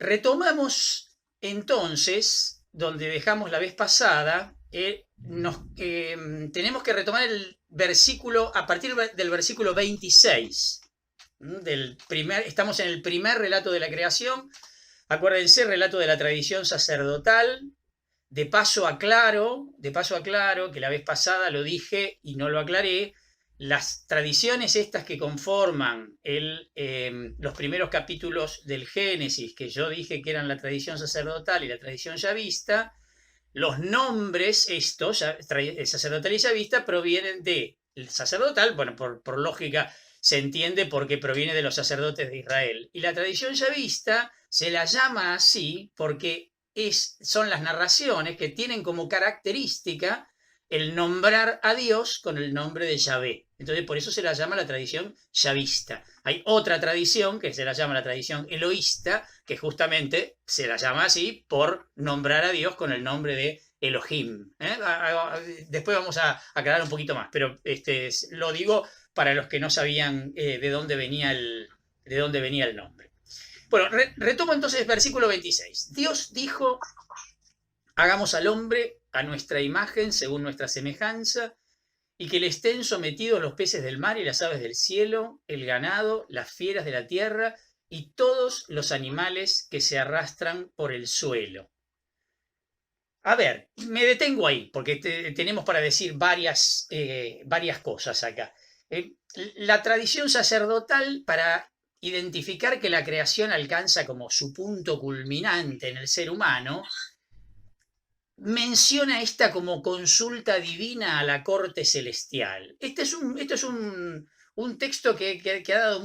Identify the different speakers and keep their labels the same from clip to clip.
Speaker 1: Retomamos entonces donde dejamos la vez pasada. Tenemos que retomar el versículo a partir del versículo 26. Estamos en el primer relato de la creación. Acuérdense, relato de la tradición sacerdotal. De paso aclaro que la vez pasada lo dije y no lo aclaré. Las tradiciones estas que conforman los primeros capítulos del Génesis, que yo dije que eran la tradición sacerdotal y la tradición yavista, los nombres estos, sacerdotal y yavista, provienen del sacerdotal, bueno, por lógica se entiende porque proviene de los sacerdotes de Israel. Y la tradición yavista se la llama así porque son las narraciones que tienen como característica el nombrar a Dios con el nombre de Yahvé. Entonces, por eso se la llama la tradición yavista. Hay otra tradición que se la llama la tradición eloísta, que justamente se la llama así por nombrar a Dios con el nombre de Elohim. Después vamos a aclarar un poquito más, pero lo digo para los que no sabían de dónde venía el nombre. Bueno, retomo entonces el versículo 26. Dios dijo: hagamos al hombre a nuestra imagen, según nuestra semejanza, y que le estén sometidos los peces del mar y las aves del cielo, el ganado, las fieras de la tierra y todos los animales que se arrastran por el suelo. A ver, me detengo ahí, porque tenemos para decir varias cosas acá. La tradición sacerdotal, para identificar que la creación alcanza como su punto culminante en el ser humano, menciona esta como consulta divina a la corte celestial. Este es un texto que ha creado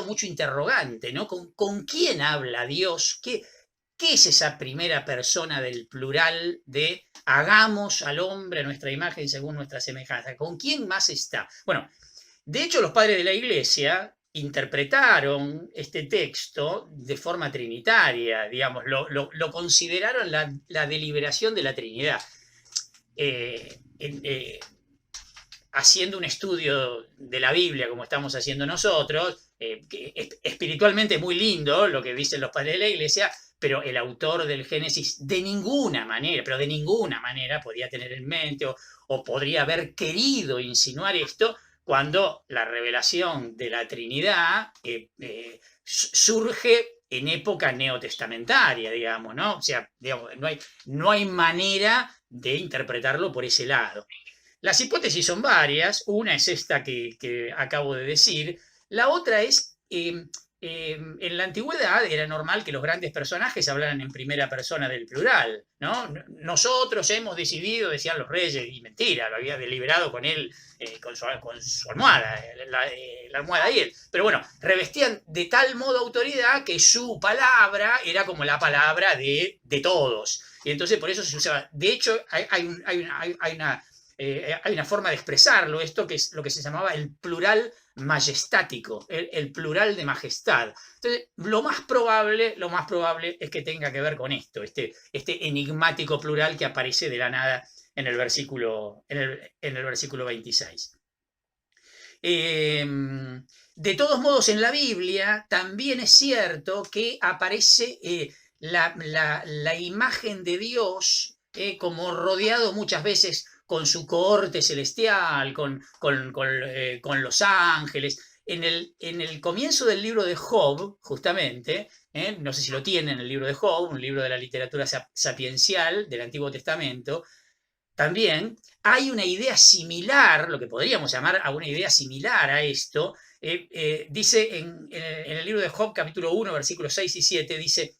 Speaker 1: mucho interrogante, ¿no? ¿Con quién habla Dios? ¿Qué es esa primera persona del plural de hagamos al hombre a nuestra imagen según nuestra semejanza? ¿Con quién más está? Bueno, de hecho, los padres de la Iglesia interpretaron este texto de forma trinitaria, digamos, lo consideraron la deliberación de la Trinidad. Haciendo un estudio de la Biblia como estamos haciendo nosotros, espiritualmente muy lindo lo que dicen los padres de la Iglesia, pero el autor del Génesis de ninguna manera podía tener en mente o podría haber querido insinuar esto, cuando la revelación de la Trinidad surge en época neotestamentaria, digamos, ¿no? O sea, digamos, no hay manera de interpretarlo por ese lado. Las hipótesis son varias. Una es esta que acabo de decir. La otra es, en la antigüedad era normal que los grandes personajes hablaran en primera persona del plural, ¿no? Nosotros hemos decidido, decían los reyes, y mentira, lo había deliberado con él, con su almohada, la almohada y él. Pero bueno, revestían de tal modo autoridad que su palabra era como la palabra de todos. Y entonces por eso se usaba. De hecho, hay una forma de expresarlo, esto que es lo que se llamaba el plural majestático, el plural de majestad. Entonces, lo más probable es que tenga que ver con esto, este enigmático plural que aparece de la nada en el versículo 26. De todos modos, en la Biblia también es cierto que aparece la imagen de Dios como rodeado muchas veces con su cohorte celestial, con los ángeles. En el comienzo del libro de Job, justamente, no sé si lo tienen, el libro de Job, un libro de la literatura sapiencial del Antiguo Testamento, también hay una idea similar, lo que podríamos llamar a una idea similar a esto. Dice en el libro de Job, capítulo 1, versículos 6 y 7, dice: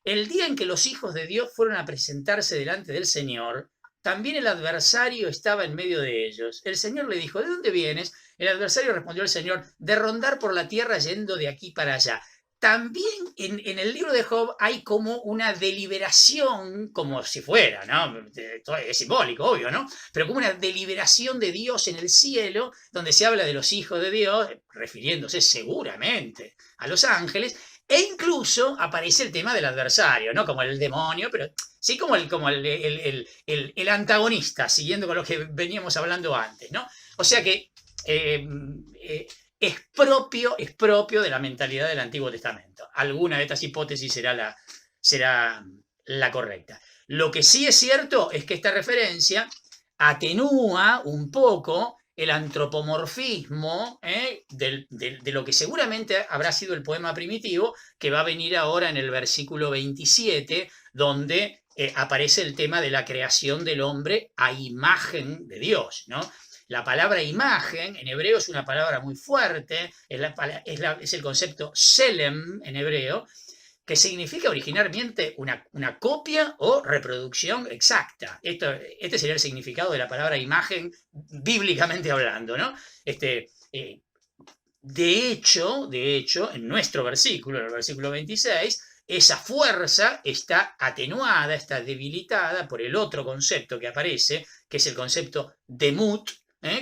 Speaker 1: el día en que los hijos de Dios fueron a presentarse delante del Señor, también el adversario estaba en medio de ellos. El Señor le dijo: ¿de dónde vienes? El adversario respondió al Señor: de rondar por la tierra yendo de aquí para allá. También en el libro de Job hay como una deliberación, como si fuera, ¿no? Es simbólico, obvio, ¿no? Pero como una deliberación de Dios en el cielo, donde se habla de los hijos de Dios, refiriéndose seguramente a los ángeles, e incluso aparece el tema del adversario, ¿no? Como el demonio, pero sí como el antagonista, siguiendo con lo que veníamos hablando antes, ¿no? O sea que es propio de la mentalidad del Antiguo Testamento. Alguna de estas hipótesis será la correcta. Lo que sí es cierto es que esta referencia atenúa un poco el antropomorfismo de lo que seguramente habrá sido el poema primitivo, que va a venir ahora en el versículo 27, donde aparece el tema de la creación del hombre a imagen de Dios, ¿no? La palabra imagen en hebreo es una palabra muy fuerte, es el concepto selem en hebreo, que significa originalmente una copia o reproducción exacta. Este sería el significado de la palabra imagen, bíblicamente hablando, ¿no? De hecho, en nuestro versículo, en el versículo 26, esa fuerza está atenuada, está debilitada por el otro concepto que aparece, que es el concepto demut,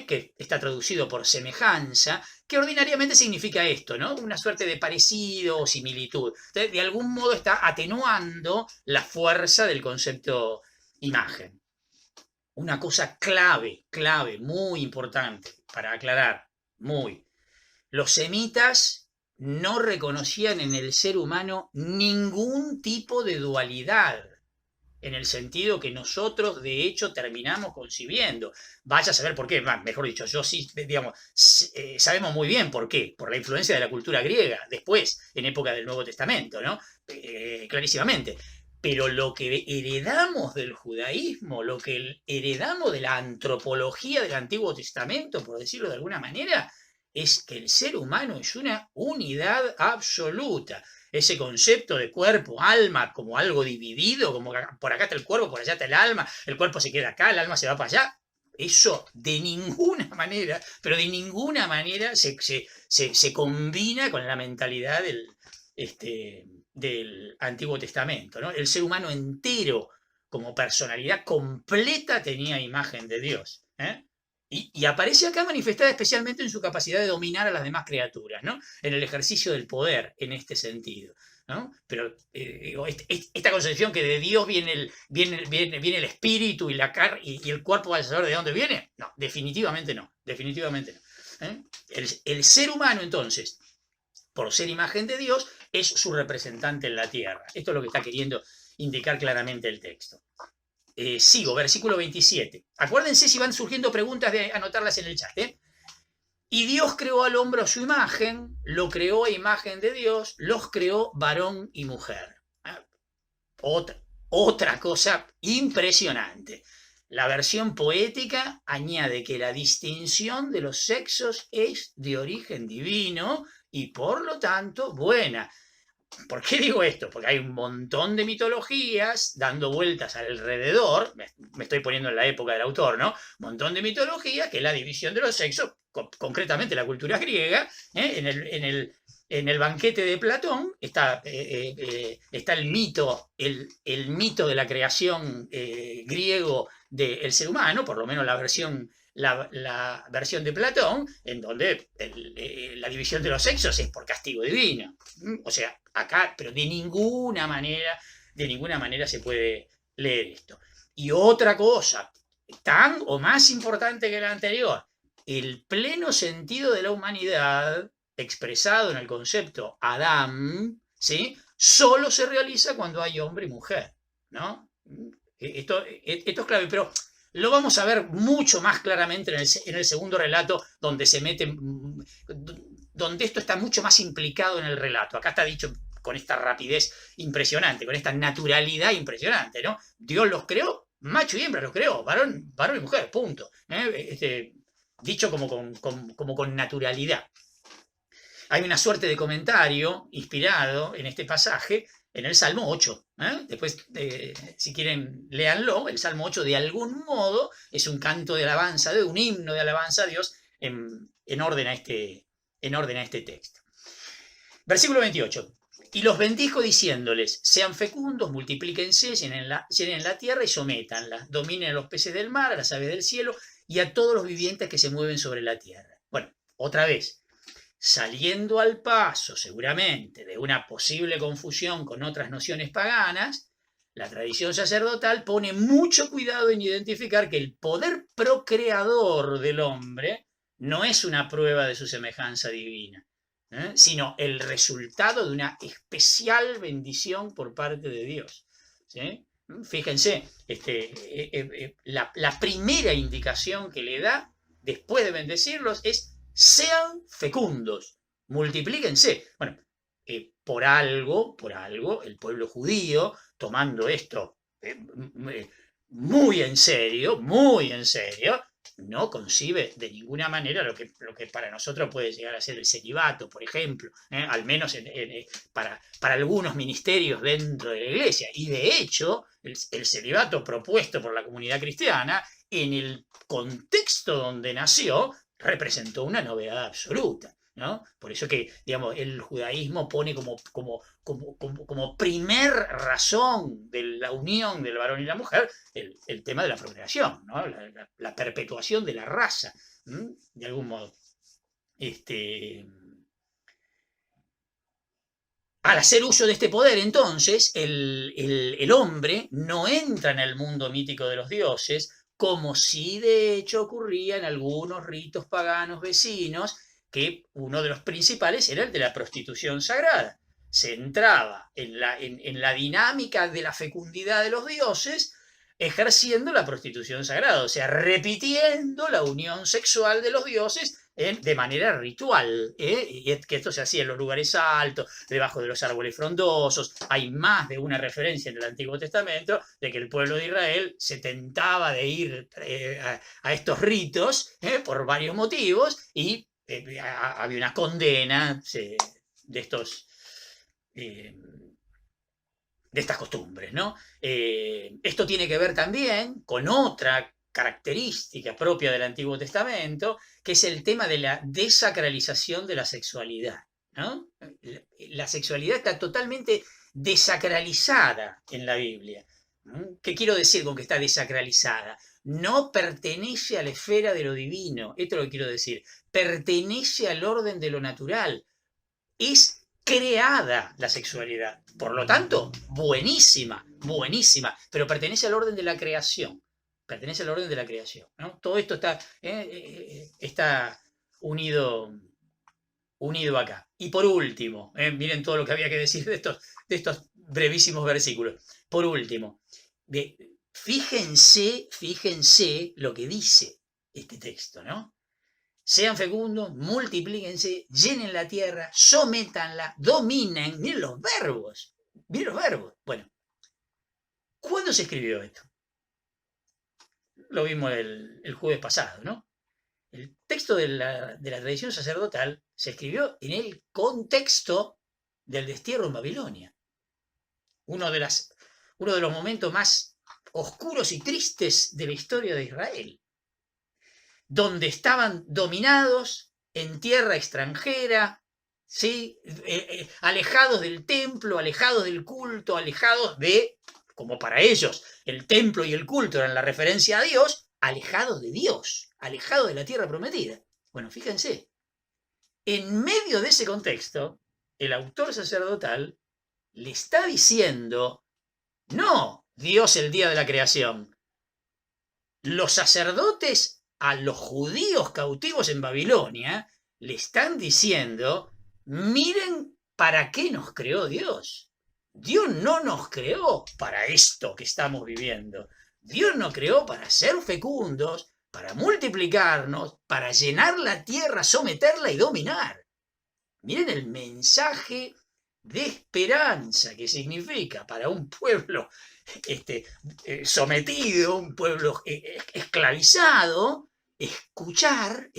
Speaker 1: que está traducido por semejanza, que ordinariamente significa esto, ¿no? Una suerte de parecido o similitud. Entonces, de algún modo está atenuando la fuerza del concepto imagen. Una cosa clave, muy importante para aclarar, los semitas no reconocían en el ser humano ningún tipo de dualidad, en el sentido que nosotros de hecho terminamos concibiendo. Vaya a saber por qué, mejor dicho, yo sí, digamos, sabemos muy bien por qué, por la influencia de la cultura griega, después, en época del Nuevo Testamento, ¿no? Clarísimamente. Pero lo que heredamos del judaísmo, lo que heredamos de la antropología del Antiguo Testamento, por decirlo de alguna manera, es que el ser humano es una unidad absoluta. Ese concepto de cuerpo, alma, como algo dividido, como por acá está el cuerpo, por allá está el alma, el cuerpo se queda acá, el alma se va para allá. Eso de ninguna manera, pero de ninguna manera se combina con la mentalidad del Antiguo Testamento, ¿no? El ser humano entero, como personalidad completa, tenía imagen de Dios, ¿eh? Y aparece acá manifestada especialmente en su capacidad de dominar a las demás criaturas, ¿no? En el ejercicio del poder, en este sentido, ¿no? Pero esta concepción que de Dios viene el espíritu y el cuerpo, ¿va a saber de dónde viene? No, definitivamente no. El ser humano, entonces, por ser imagen de Dios, es su representante en la tierra. Esto es lo que está queriendo indicar claramente el texto. Sigo, versículo 27. Acuérdense, si van surgiendo preguntas, de anotarlas en el chat. Y Dios creó al hombre a su imagen, lo creó a imagen de Dios, los creó varón y mujer. Otra cosa impresionante. La versión poética añade que la distinción de los sexos es de origen divino y por lo tanto buena. ¿Por qué digo esto? Porque hay un montón de mitologías dando vueltas alrededor, me estoy poniendo en la época del autor, ¿no? Un montón de mitologías que la división de los sexos, concretamente la cultura griega, en el banquete de Platón está el mito de la creación griego del ser humano, por lo menos la versión de Platón, en donde la división de los sexos es por castigo divino. O sea, acá, pero de ninguna manera se puede leer esto. Y otra cosa, tan o más importante que la anterior, el pleno sentido de la humanidad, expresado en el concepto Adán, ¿sí? Solo se realiza cuando hay hombre y mujer, ¿no? Esto es clave, pero lo vamos a ver mucho más claramente en el segundo relato, donde donde esto está mucho más implicado en el relato. Acá está dicho con esta rapidez impresionante, con esta naturalidad impresionante, ¿no? Dios los creó, macho y hembra los creó, varón y mujer, punto. Dicho como con naturalidad. Hay una suerte de comentario inspirado en este pasaje en el Salmo 8. Después, si quieren, léanlo. El Salmo 8, de algún modo, es un canto de alabanza, un himno de alabanza a Dios en orden a este texto. Versículo 28. Y los bendijo diciéndoles: sean fecundos, multiplíquense, llenen la tierra y sométanla, dominen a los peces del mar, a las aves del cielo y a todos los vivientes que se mueven sobre la tierra. Bueno, otra vez, saliendo al paso seguramente de una posible confusión con otras nociones paganas, la tradición sacerdotal pone mucho cuidado en identificar que el poder procreador del hombre no es una prueba de su semejanza divina, sino el resultado de una especial bendición por parte de Dios. ¿Sí? Fíjense, la primera indicación que le da después de bendecirlos es: sean fecundos, multiplíquense. Bueno, por algo, el pueblo judío, tomando esto muy en serio, no concibe de ninguna manera lo que para nosotros puede llegar a ser el celibato, por ejemplo, al menos para algunos ministerios dentro de la iglesia. Y de hecho, el celibato propuesto por la comunidad cristiana, en el contexto donde nació, representó una novedad absoluta, ¿no? Por eso que, digamos, el judaísmo pone como primer razón de la unión del varón y la mujer el tema de la procreación, ¿no? La perpetuación de la raza, de algún modo. Al hacer uso de este poder, entonces, el hombre no entra en el mundo mítico de los dioses, como si de hecho ocurría en algunos ritos paganos vecinos, que uno de los principales era el de la prostitución sagrada. Se entraba en la dinámica de la fecundidad de los dioses, ejerciendo la prostitución sagrada, o sea, repitiendo la unión sexual de los dioses de manera ritual, y que esto se hacía en los lugares altos, debajo de los árboles frondosos. Hay más de una referencia en el Antiguo Testamento de que el pueblo de Israel se tentaba de ir a estos ritos por varios motivos, y había una condena de estos... de estas costumbres, ¿no? Esto tiene que ver también con otra característica propia del Antiguo Testamento, que es el tema de la desacralización de la sexualidad, ¿no? La sexualidad está totalmente desacralizada en la Biblia. ¿Qué quiero decir con que está desacralizada? No pertenece a la esfera de lo divino, esto es lo que quiero decir, pertenece al orden de lo natural, es creada la sexualidad, por lo tanto, buenísima, pero pertenece al orden de la creación, ¿no? Todo esto está unido acá. Y por último, miren todo lo que había que decir de estos brevísimos versículos. Por último, fíjense lo que dice este texto, ¿no? Sean fecundos, multiplíquense, llenen la tierra, sométanla, dominen. Miren los verbos. Bueno, ¿cuándo se escribió esto? Lo vimos el jueves pasado, ¿no? El texto de la tradición sacerdotal se escribió en el contexto del destierro en Babilonia. Uno de los momentos más oscuros y tristes de la historia de Israel, donde estaban dominados en tierra extranjera, ¿sí? Alejados del templo, alejados del culto, alejados de, como para ellos, el templo y el culto eran la referencia a Dios, alejados de Dios, alejados de la tierra prometida. Bueno, fíjense, en medio de ese contexto, el autor sacerdotal le está diciendo, no Dios el día de la creación, los sacerdotes a los judíos cautivos en Babilonia le están diciendo, miren para qué nos creó Dios. Dios no nos creó para esto que estamos viviendo. Dios nos creó para ser fecundos, para multiplicarnos, para llenar la tierra, someterla y dominar. Miren el mensaje de esperanza que significa para un pueblo sometido, un pueblo esclavizado, escuchar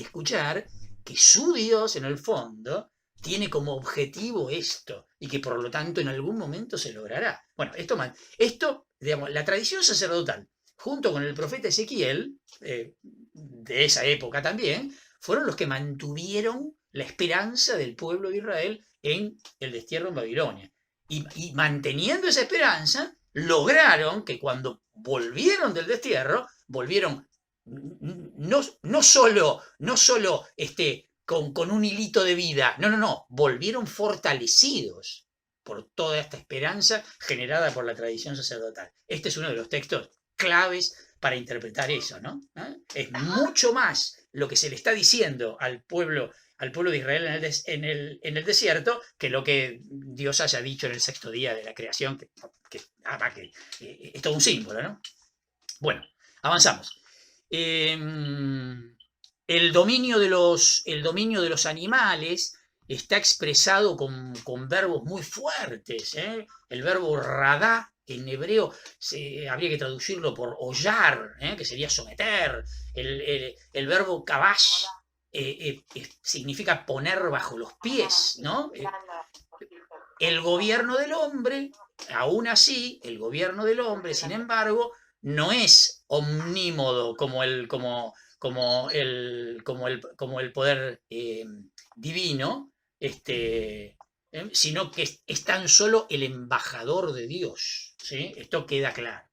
Speaker 1: que su Dios en el fondo tiene como objetivo esto y que por lo tanto en algún momento se logrará. Bueno, esto digamos, la tradición sacerdotal junto con el profeta Ezequiel, de esa época también, fueron los que mantuvieron la esperanza del pueblo de Israel en el destierro en Babilonia. Y manteniendo esa esperanza, lograron que cuando volvieron del destierro, volvieron no solo con un hilito de vida, no, volvieron fortalecidos por toda esta esperanza generada por la tradición sacerdotal. Este es uno de los textos claves para interpretar eso, ¿no? Es mucho más lo que se le está diciendo al pueblo de Israel en el desierto que lo que Dios haya dicho en el sexto día de la creación, que es todo un símbolo, ¿no? Bueno, avanzamos. El dominio de los animales está expresado con verbos muy fuertes. El verbo radá en hebreo habría que traducirlo por hollar, que sería someter. El verbo kabash significa poner bajo los pies, ¿no? El gobierno del hombre, aún así, el gobierno del hombre, sin embargo, no es omnímodo como el poder divino, sino que es tan solo el embajador de Dios. ¿Sí? Esto queda claro.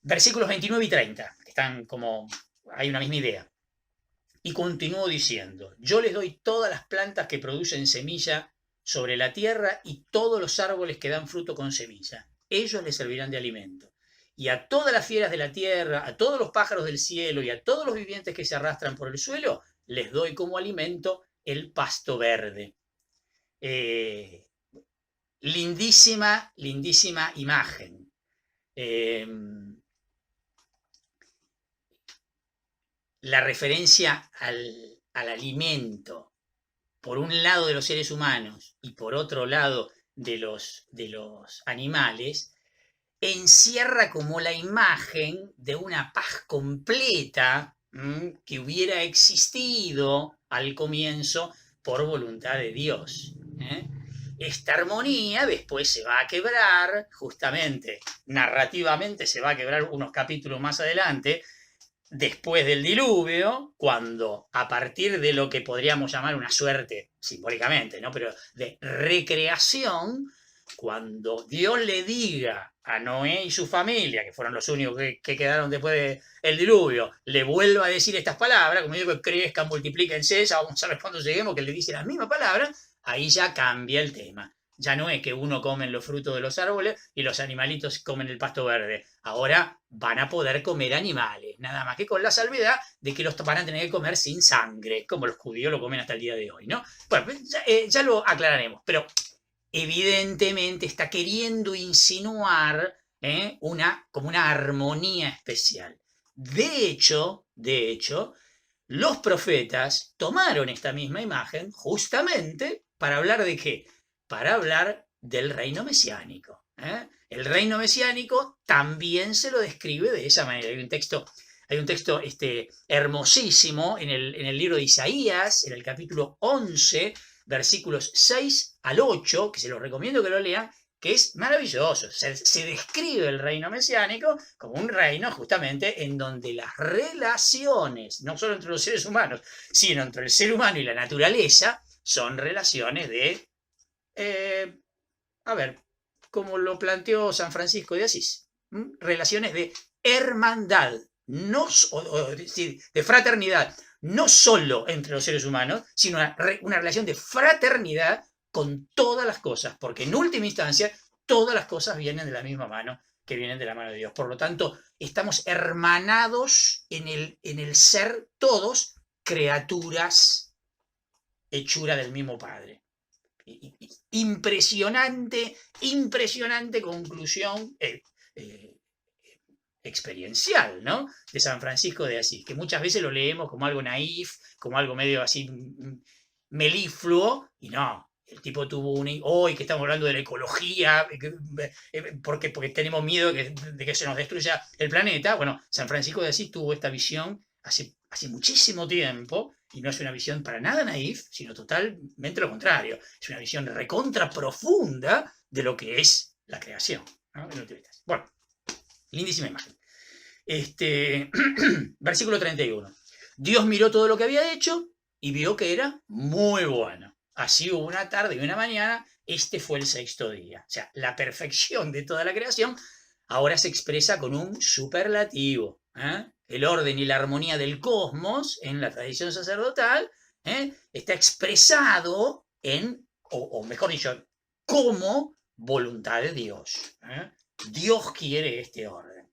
Speaker 1: Versículos 29 y 30, que están como, hay una misma idea. Y continúo diciendo, yo les doy todas las plantas que producen semilla sobre la tierra y todos los árboles que dan fruto con semilla. Ellos les servirán de alimento. Y a todas las fieras de la tierra, a todos los pájaros del cielo y a todos los vivientes que se arrastran por el suelo, les doy como alimento el pasto verde. Lindísima, lindísima imagen. La referencia al alimento, por un lado de los seres humanos y por otro lado de los animales, encierra como la imagen de una paz completa que hubiera existido al comienzo por voluntad de Dios. Esta armonía después se va a quebrar, justamente, narrativamente se va a quebrar unos capítulos más adelante, después del diluvio, cuando a partir de lo que podríamos llamar una suerte, simbólicamente, ¿no? Pero de recreación, cuando Dios le diga a Noé y su familia, que fueron los únicos que quedaron después del diluvio, le vuelva a decir estas palabras, como digo, que crezcan, multiplíquense, ya vamos a ver cuando lleguemos que le dice las mismas palabras, ahí ya cambia el tema. Ya no es que uno come los frutos de los árboles y los animalitos comen el pasto verde. Ahora van a poder comer animales, nada más que con la salvedad de que los van a tener que comer sin sangre, como los judíos lo comen hasta el día de hoy, ¿no? Bueno, ya lo aclararemos, pero evidentemente está queriendo insinuar como una armonía especial. De hecho, los profetas tomaron esta misma imagen justamente para hablar de ¿qué? Para hablar del reino mesiánico. El reino mesiánico también se lo describe de esa manera. Hay un texto hermosísimo en el libro de Isaías, en el capítulo 11, versículos 6 al 8, que se los recomiendo que lo lean, que es maravilloso. Se describe el reino mesiánico como un reino justamente en donde las relaciones, no solo entre los seres humanos, sino entre el ser humano y la naturaleza, son relaciones de, como lo planteó San Francisco de Asís, relaciones de hermandad, de fraternidad, no solo entre los seres humanos, sino una relación de fraternidad con todas las cosas, porque en última instancia todas las cosas vienen de la misma mano que vienen de la mano de Dios. Por lo tanto, estamos hermanados en el ser todos criaturas, hechura del mismo Padre. Impresionante conclusión experiencial, ¿no? De San Francisco de Asís, que muchas veces lo leemos como algo naif, como algo medio así melifluo, y no. El tipo tuvo hoy que estamos hablando de la ecología, porque tenemos miedo de que se nos destruya el planeta. Bueno, San Francisco de Asís tuvo esta visión hace muchísimo tiempo, y no es una visión para nada naif, sino totalmente lo contrario. Es una visión recontra profunda de lo que es la creación, ¿no? Bueno, lindísima imagen. Versículo 31. Dios miró todo lo que había hecho y vio que era muy bueno. Así hubo una tarde y una mañana, este fue el sexto día. O sea, la perfección de toda la creación ahora se expresa con un superlativo. El orden y la armonía del cosmos, en la tradición sacerdotal, está expresado o mejor dicho, como voluntad de Dios. Dios quiere este orden.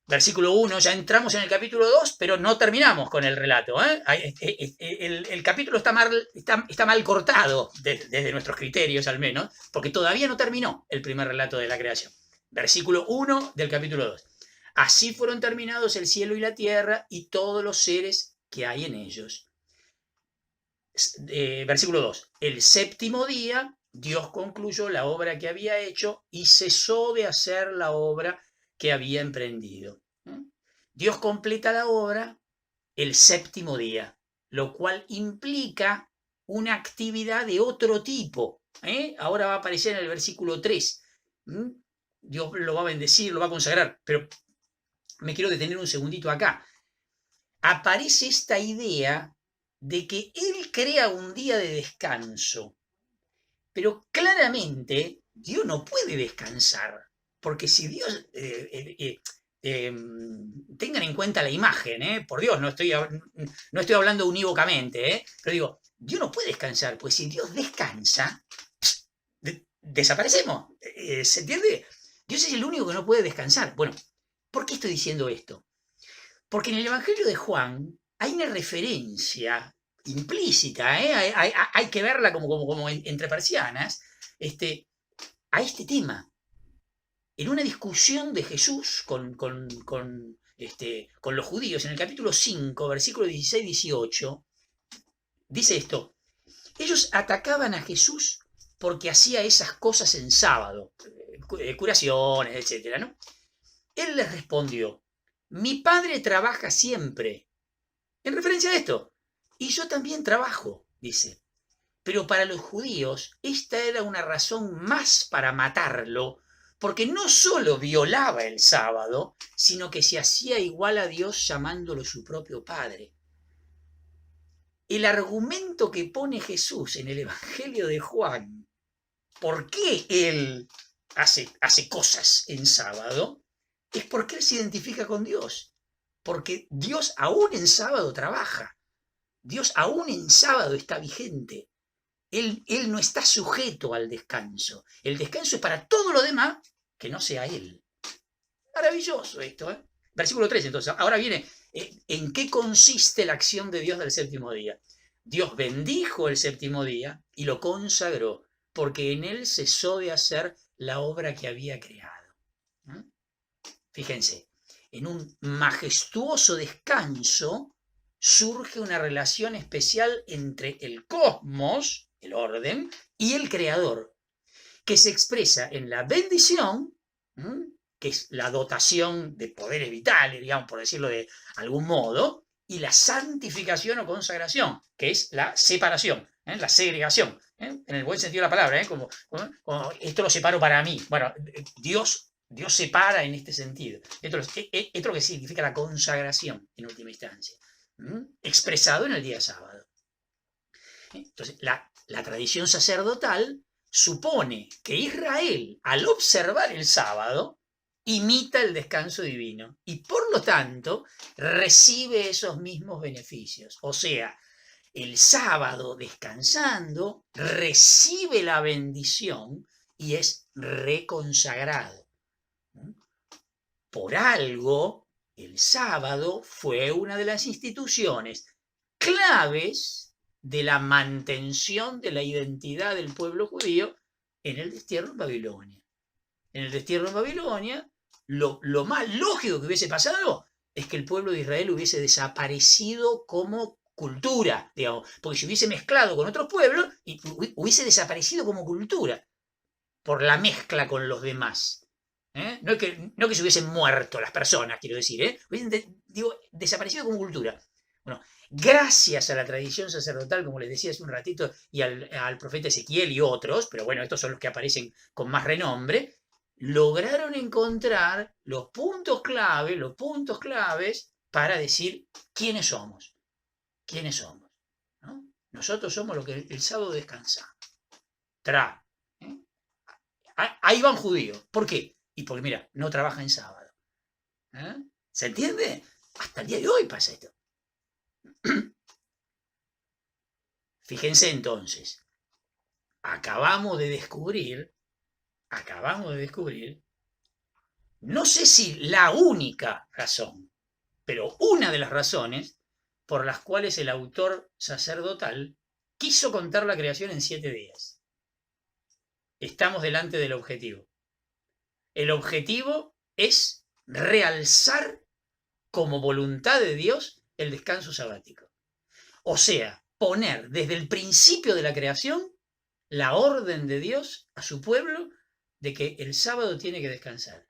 Speaker 1: Versículo 1, ya entramos en el capítulo 2, pero no terminamos con el relato. El capítulo está mal cortado, desde nuestros criterios al menos, porque todavía no terminó el primer relato de la creación. Versículo 1 del capítulo 2. Así fueron terminados el cielo y la tierra y todos los seres que hay en ellos. Versículo 2. El séptimo día Dios concluyó la obra que había hecho y cesó de hacer la obra que había emprendido. Dios completa la obra el séptimo día, lo cual implica una actividad de otro tipo. Ahora va a aparecer en el versículo 3. Dios lo va a bendecir, lo va a consagrar, pero me quiero detener un segundito acá. Aparece esta idea de que Él crea un día de descanso, pero claramente Dios no puede descansar, porque si Dios, tengan en cuenta la imagen, por Dios, no estoy hablando unívocamente, pero digo, Dios no puede descansar, pues si Dios descansa, desaparecemos, ¿se entiende? Dios es el único que no puede descansar. Bueno, ¿por qué estoy diciendo esto? Porque en el Evangelio de Juan hay una referencia implícita, hay que verla como entre persianas, a este tema. En una discusión de Jesús con los judíos, en el capítulo 5, versículos 16-18, dice esto: ellos atacaban a Jesús porque hacía esas cosas en sábado, curaciones, etc., ¿no? Él les respondió: mi padre trabaja siempre, en referencia a esto, y yo también trabajo, dice. Pero para los judíos esta era una razón más para matarlo, porque no solo violaba el sábado, sino que se hacía igual a Dios llamándolo su propio Padre. El argumento que pone Jesús en el Evangelio de Juan, ¿por qué Él hace cosas en sábado? Es porque Él se identifica con Dios. Porque Dios aún en sábado trabaja. Dios aún en sábado está vigente. Él no está sujeto al descanso. El descanso es para todo lo demás que no sea Él. Maravilloso esto, ¿eh? Versículo 3, entonces. Ahora viene, ¿en qué consiste la acción de Dios del séptimo día? Dios bendijo el séptimo día y lo consagró, porque en él cesó de hacer la obra que había creado. Fíjense, en un majestuoso descanso surge una relación especial entre el cosmos, el orden, y el creador, que se expresa en la bendición, que es la dotación de poderes vitales, digamos, por decirlo de algún modo, y la santificación o consagración, que es la separación, la segregación, en el buen sentido de la palabra, como esto lo separo para mí. Bueno, Dios separa en este sentido. Esto es lo que significa la consagración en última instancia, expresado en el día sábado. Entonces, la tradición sacerdotal supone que Israel, al observar el sábado, imita el descanso divino y por lo tanto recibe esos mismos beneficios. O sea, el sábado descansando recibe la bendición y es reconsagrado. Por algo, el sábado fue una de las instituciones claves de la mantención de la identidad del pueblo judío en el destierro en Babilonia. En el destierro en Babilonia, lo más lógico que hubiese pasado es que el pueblo de Israel hubiese desaparecido como cultura, digamos, porque se hubiese mezclado con otros pueblos y hubiese desaparecido como cultura por la mezcla con los demás. No es que se hubiesen muerto las personas, quiero decir, hubiesen desaparecido como cultura. Bueno, gracias a la tradición sacerdotal, como les decía hace un ratito, y al profeta Ezequiel y otros, pero bueno, estos son los que aparecen con más renombre, lograron encontrar los puntos claves para decir quiénes somos. ¿Quiénes somos? ¿No? Nosotros somos los que el sábado descansamos. Ahí van judíos. ¿Por qué? Y porque, mira, no trabaja en sábado. ¿Se entiende? Hasta el día de hoy pasa esto. Fíjense entonces, acabamos de descubrir No sé si la única razón, pero una de las razones por las cuales el autor sacerdotal quiso contar la creación en 7 días. Estamos delante del objetivo. El objetivo es realzar como voluntad de Dios el descanso sabático. O sea, poner desde el principio de la creación la orden de Dios a su pueblo de que el sábado tiene que descansar.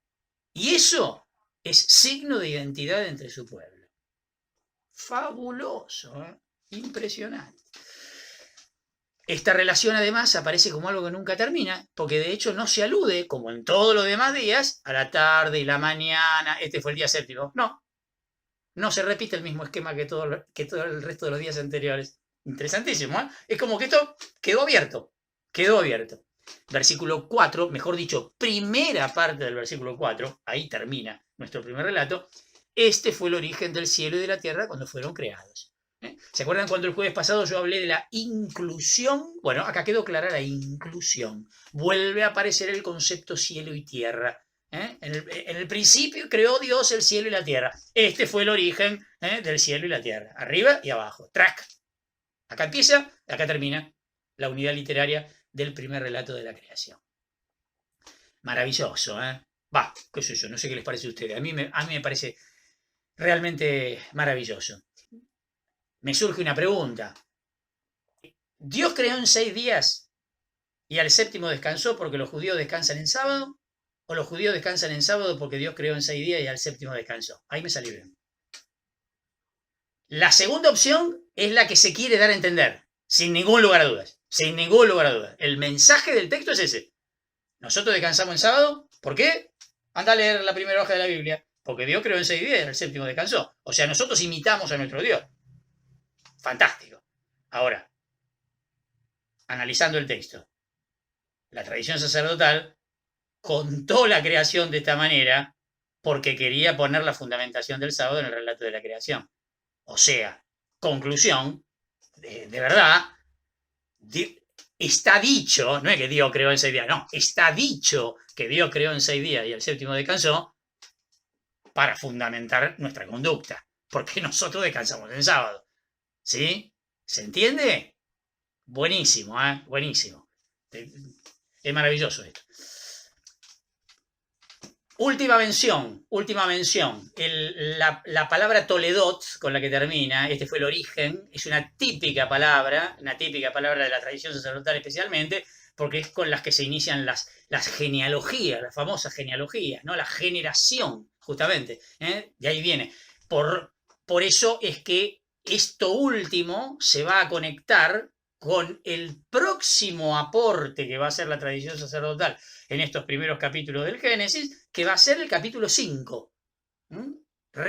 Speaker 1: Y eso es signo de identidad entre su pueblo. Fabuloso, ¿eh? Impresionante. Esta relación además aparece como algo que nunca termina, porque de hecho no se alude, como en todos los demás días, a la tarde y la mañana, este fue el día séptimo. No se repite el mismo esquema que todo el resto de los días anteriores. Interesantísimo, ¿eh? Es como que esto quedó abierto. Versículo 4, mejor dicho, primera parte del versículo 4, ahí termina nuestro primer relato. Este fue el origen del cielo y de la tierra cuando fueron creados. ¿Se acuerdan cuando el jueves pasado yo hablé de la inclusión? Bueno, acá quedó clara la inclusión. Vuelve a aparecer el concepto cielo y tierra. En el principio creó Dios el cielo y la tierra. Este fue el origen del cielo y la tierra. Arriba y abajo. Track. Acá empieza, acá termina la unidad literaria del primer relato de la creación. Maravilloso, ¿eh? Qué sé yo, no sé qué les parece a ustedes. A mí me parece realmente maravilloso. Me surge una pregunta. ¿Dios creó en 6 días y al séptimo descansó porque los judíos descansan en sábado? ¿O los judíos descansan en sábado porque Dios creó en 6 días y al séptimo descansó? Ahí me salí bien. La segunda opción es la que se quiere dar a entender, sin ningún lugar a dudas. Sin ningún lugar a dudas. El mensaje del texto es ese. Nosotros descansamos en sábado. ¿Por qué? Anda a leer la primera hoja de la Biblia. Porque Dios creó en 6 días y en el séptimo descansó. O sea, nosotros imitamos a nuestro Dios. Fantástico. Ahora, analizando el texto, la tradición sacerdotal contó la creación de esta manera porque quería poner la fundamentación del sábado en el relato de la creación. O sea, conclusión, de verdad, está dicho, no es que Dios creó en 6 días, no, está dicho que Dios creó en 6 días y el séptimo descansó para fundamentar nuestra conducta, porque nosotros descansamos en sábado. ¿Sí? ¿Se entiende? Buenísimo, ¿eh? Buenísimo. Es maravilloso esto. Última mención. La palabra Toledot, con la que termina, este fue el origen, es una típica palabra de la tradición sacerdotal especialmente, porque es con las que se inician las genealogías, las famosas genealogías, ¿no? La generación, justamente. De ahí viene. Por eso es que esto último se va a conectar con el próximo aporte que va a ser la tradición sacerdotal en estos primeros capítulos del Génesis, que va a ser el capítulo 5.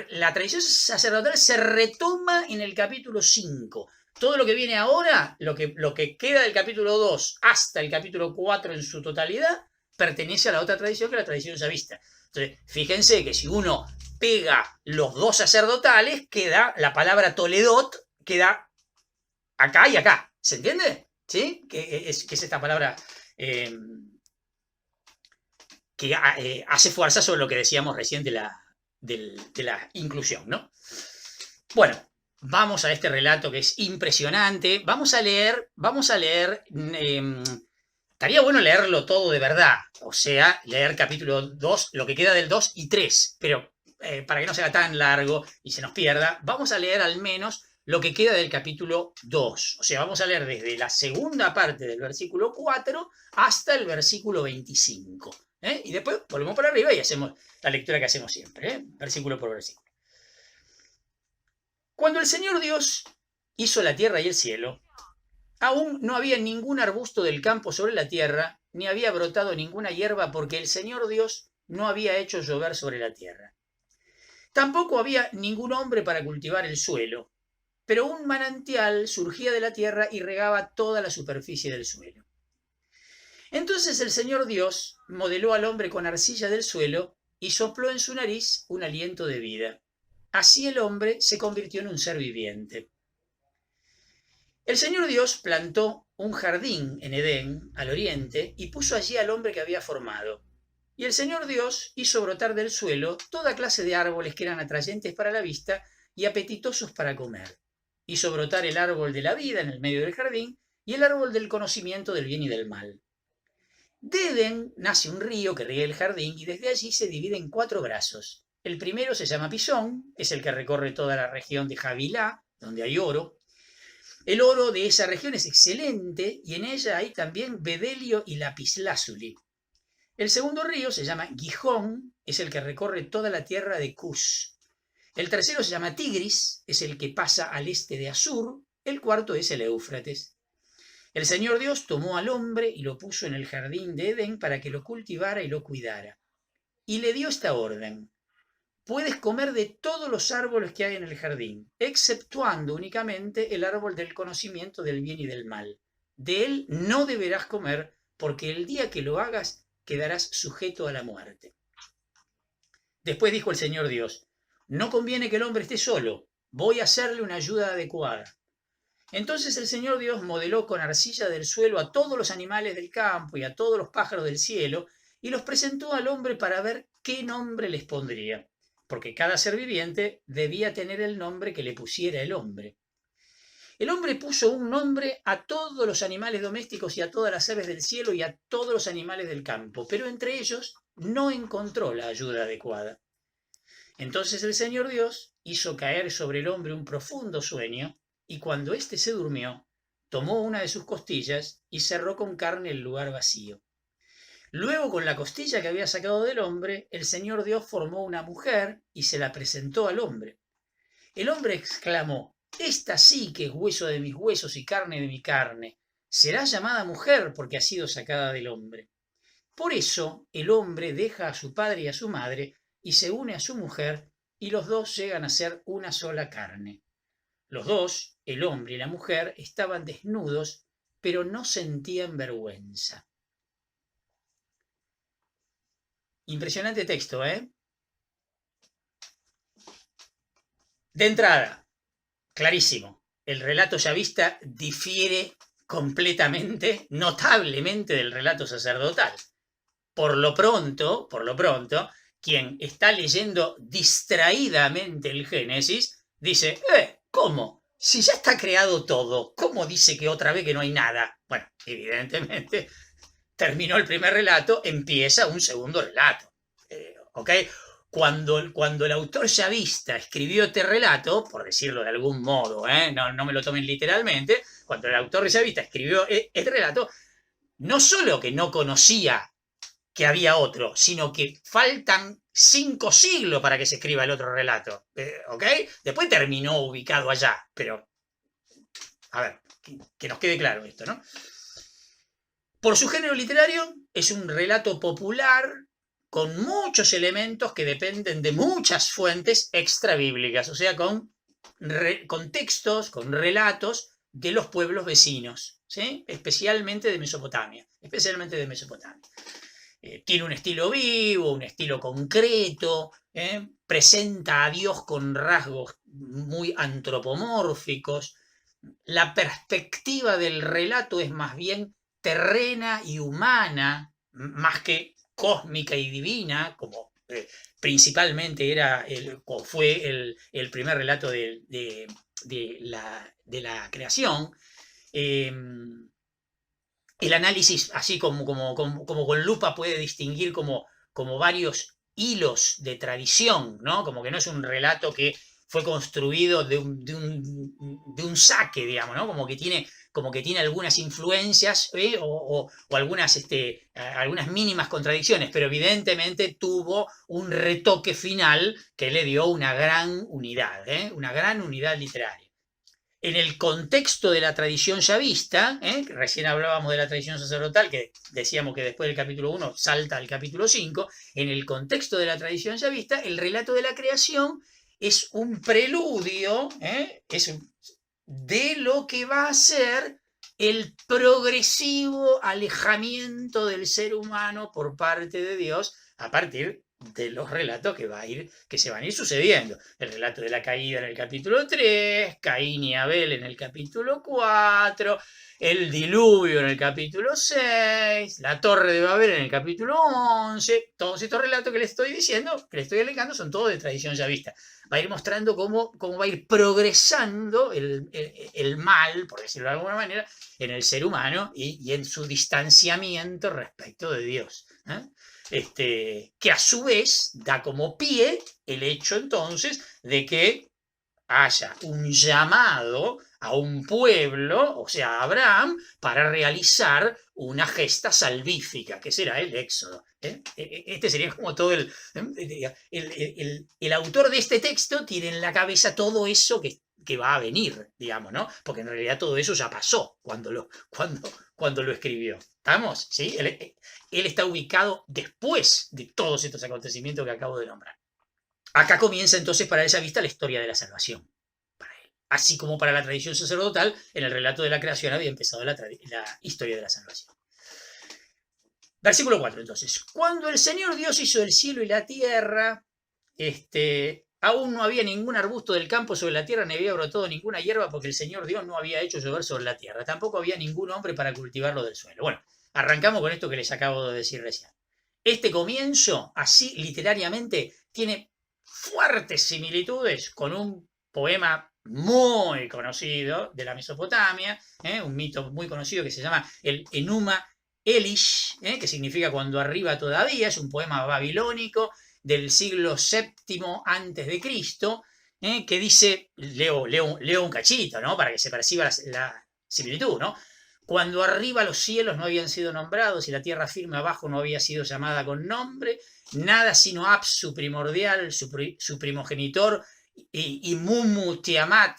Speaker 1: La tradición sacerdotal se retoma en el capítulo 5. Todo lo que viene ahora, lo que queda del capítulo 2 hasta el capítulo 4 en su totalidad, pertenece a la otra tradición que es la tradición sabista. Entonces, fíjense que si uno pega los dos sacerdotales, queda la palabra Toledot, queda acá y acá. ¿Se entiende? ¿Sí? Que es esta palabra que hace fuerza sobre lo que decíamos recién de la inclusión, ¿no? Bueno, vamos a este relato que es impresionante. Vamos a leer, estaría bueno leerlo todo de verdad, o sea, leer capítulo 2, lo que queda del 2 y 3, pero para que no sea tan largo y se nos pierda, vamos a leer al menos lo que queda del capítulo 2. O sea, vamos a leer desde la segunda parte del versículo 4 hasta el versículo 25. Y después volvemos para arriba y hacemos la lectura que hacemos siempre, versículo por versículo. Cuando el Señor Dios hizo la tierra y el cielo, aún no había ningún arbusto del campo sobre la tierra, ni había brotado ninguna hierba, porque el Señor Dios no había hecho llover sobre la tierra. Tampoco había ningún hombre para cultivar el suelo, pero un manantial surgía de la tierra y regaba toda la superficie del suelo. Entonces el Señor Dios modeló al hombre con arcilla del suelo y sopló en su nariz un aliento de vida. Así el hombre se convirtió en un ser viviente. El Señor Dios plantó un jardín en Edén, al oriente, y puso allí al hombre que había formado. Y el Señor Dios hizo brotar del suelo toda clase de árboles que eran atrayentes para la vista y apetitosos para comer. Hizo brotar el árbol de la vida en el medio del jardín y el árbol del conocimiento del bien y del mal. De Edén nace un río que riega el jardín y desde allí se divide en 4 brazos. El primero se llama Pisón, es el que recorre toda la región de Havilá, donde hay oro. El oro de esa región es excelente y en ella hay también bedelio y lapislázuli. El segundo río se llama Gijón, es el que recorre toda la tierra de Cus. El tercero se llama Tigris, es el que pasa al este de Asur. El cuarto es el Éufrates. El Señor Dios tomó al hombre y lo puso en el jardín de Edén para que lo cultivara y lo cuidara. Y le dio esta orden: puedes comer de todos los árboles que hay en el jardín, exceptuando únicamente el árbol del conocimiento del bien y del mal. De él no deberás comer, porque el día que lo hagas quedarás sujeto a la muerte. Después dijo el Señor Dios: no conviene que el hombre esté solo, voy a hacerle una ayuda adecuada. Entonces el Señor Dios modeló con arcilla del suelo a todos los animales del campo y a todos los pájaros del cielo y los presentó al hombre para ver qué nombre les pondría, porque cada ser viviente debía tener el nombre que le pusiera el hombre. El hombre puso un nombre a todos los animales domésticos y a todas las aves del cielo y a todos los animales del campo, pero entre ellos no encontró la ayuda adecuada. Entonces el Señor Dios hizo caer sobre el hombre un profundo sueño, y cuando éste se durmió, tomó una de sus costillas y cerró con carne el lugar vacío. Luego, con la costilla que había sacado del hombre, el Señor Dios formó una mujer y se la presentó al hombre. El hombre exclamó: esta sí que es hueso de mis huesos y carne de mi carne. Será llamada mujer porque ha sido sacada del hombre. Por eso el hombre deja a su padre y a su madre y se une a su mujer, y los dos llegan a ser una sola carne. Los dos, el hombre y la mujer, estaban desnudos, pero no sentían vergüenza. Impresionante texto, ¿eh? De entrada, clarísimo, el relato yavista difiere completamente, notablemente del relato sacerdotal. Por lo pronto, quien está leyendo distraídamente el Génesis dice: ¿cómo? Si ya está creado todo, ¿cómo dice que otra vez que no hay nada? Bueno, evidentemente terminó el primer relato, empieza un segundo relato. ¿Ok? Cuando el autor yavista escribió este relato, por decirlo de algún modo, no me lo tomen literalmente, cuando el autor yavista escribió este relato, no solo que no conocía que había otro, sino que faltan 5 siglos para que se escriba el otro relato. ¿Ok? Después terminó ubicado allá, pero a ver, que nos quede claro esto, ¿no? Por su género literario, es un relato popular con muchos elementos que dependen de muchas fuentes extrabíblicas, o sea, con textos, con relatos de los pueblos vecinos, ¿sí? Especialmente de Mesopotamia. Tiene un estilo vivo, un estilo concreto, presenta a Dios con rasgos muy antropomórficos. La perspectiva del relato es más bien terrena y humana, más que cósmica y divina, como principalmente fue el primer relato de la creación. El análisis, así como con lupa, puede distinguir como varios hilos de tradición, ¿no? Como que no es un relato que fue construido de un saque, digamos, ¿no? Como que tiene algunas influencias o algunas mínimas contradicciones, pero evidentemente tuvo un retoque final que le dio una gran unidad literaria. En el contexto de la tradición yavista, recién hablábamos de la tradición sacerdotal, que decíamos que después del capítulo 1 salta al capítulo 5, en el contexto de la tradición yavista, el relato de la creación es un preludio de lo que va a ser el progresivo alejamiento del ser humano por parte de Dios a partir de los relatos que se van a ir sucediendo. El relato de la caída en el capítulo 3, Caín y Abel en el capítulo 4, el diluvio en el capítulo 6, la torre de Babel en el capítulo 11. Todos estos relatos que les estoy diciendo, que les estoy elegando, son todos de tradición yavista. Va a ir mostrando cómo va a ir progresando el mal, por decirlo de alguna manera, en el ser humano y en su distanciamiento respecto de Dios. Que a su vez da como pie el hecho entonces de que haya un llamado a un pueblo, o sea, a Abraham, para realizar una gesta salvífica, que será el Éxodo. Este sería como todo el autor de este texto tiene en la cabeza todo eso que va a venir, digamos, ¿no? Porque en realidad todo eso ya pasó cuando lo escribió. ¿Estamos? ¿Sí? Él está ubicado después de todos estos acontecimientos que acabo de nombrar. Acá comienza entonces para esa vista la historia de la salvación. Para él. Así como para la tradición sacerdotal, en el relato de la creación había empezado la historia de la salvación. Versículo 4 entonces. Cuando el Señor Dios hizo el cielo y la tierra, aún no había ningún arbusto del campo sobre la tierra, ni había brotado ninguna hierba, porque el Señor Dios no había hecho llover sobre la tierra. Tampoco había ningún hombre para cultivarlo del suelo. Bueno, arrancamos con esto que les acabo de decir recién. Este comienzo, así literariamente, tiene fuertes similitudes con un poema muy conocido de la Mesopotamia, un mito muy conocido que se llama el Enuma Elish, que significa cuando arriba todavía, es un poema babilónico del siglo VII antes de Cristo, que dice, leo un cachito, ¿no? Para que se perciba la similitud, ¿no? Cuando arriba los cielos no habían sido nombrados y la tierra firme abajo no había sido llamada con nombre, nada sino Ab, su primordial, su primogenitor, y Mumu Tiamat,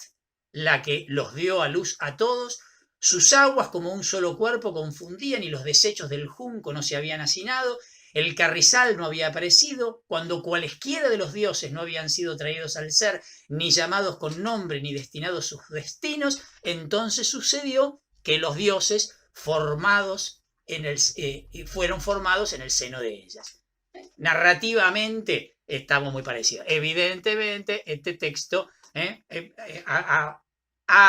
Speaker 1: la que los dio a luz a todos, sus aguas como un solo cuerpo confundían y los desechos del junco no se habían hacinado, el carrizal no había aparecido, cuando cualesquiera de los dioses no habían sido traídos al ser, ni llamados con nombre, ni destinados sus destinos, entonces sucedió que los dioses fueron formados en el seno de ellas. Narrativamente estamos muy parecidos. Evidentemente, este texto ha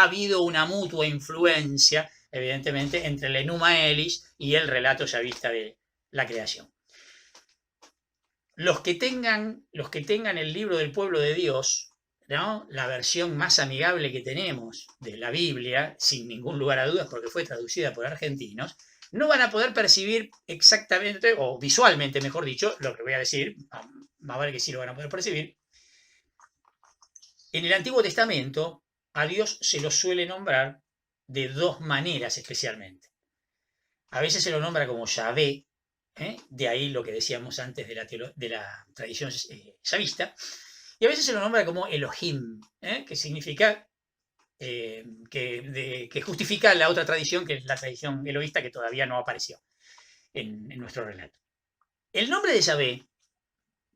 Speaker 1: habido una mutua influencia, evidentemente, entre el Enuma Elish y el relato yavista de la creación. Los que tengan el libro del pueblo de Dios, ¿no? La versión más amigable que tenemos de la Biblia, sin ningún lugar a dudas, porque fue traducida por argentinos, no van a poder percibir exactamente, o visualmente, mejor dicho, lo que voy a decir, más vale que sí lo van a poder percibir. En el Antiguo Testamento, a Dios se lo suele nombrar de dos maneras especialmente. A veces se lo nombra como Yahvé, de ahí lo que decíamos antes de la tradición yavista, y a veces se lo nombra como Elohim, que significa, que justifica la otra tradición, que es la tradición elohista, que todavía no apareció en nuestro relato. El nombre de Yahvé,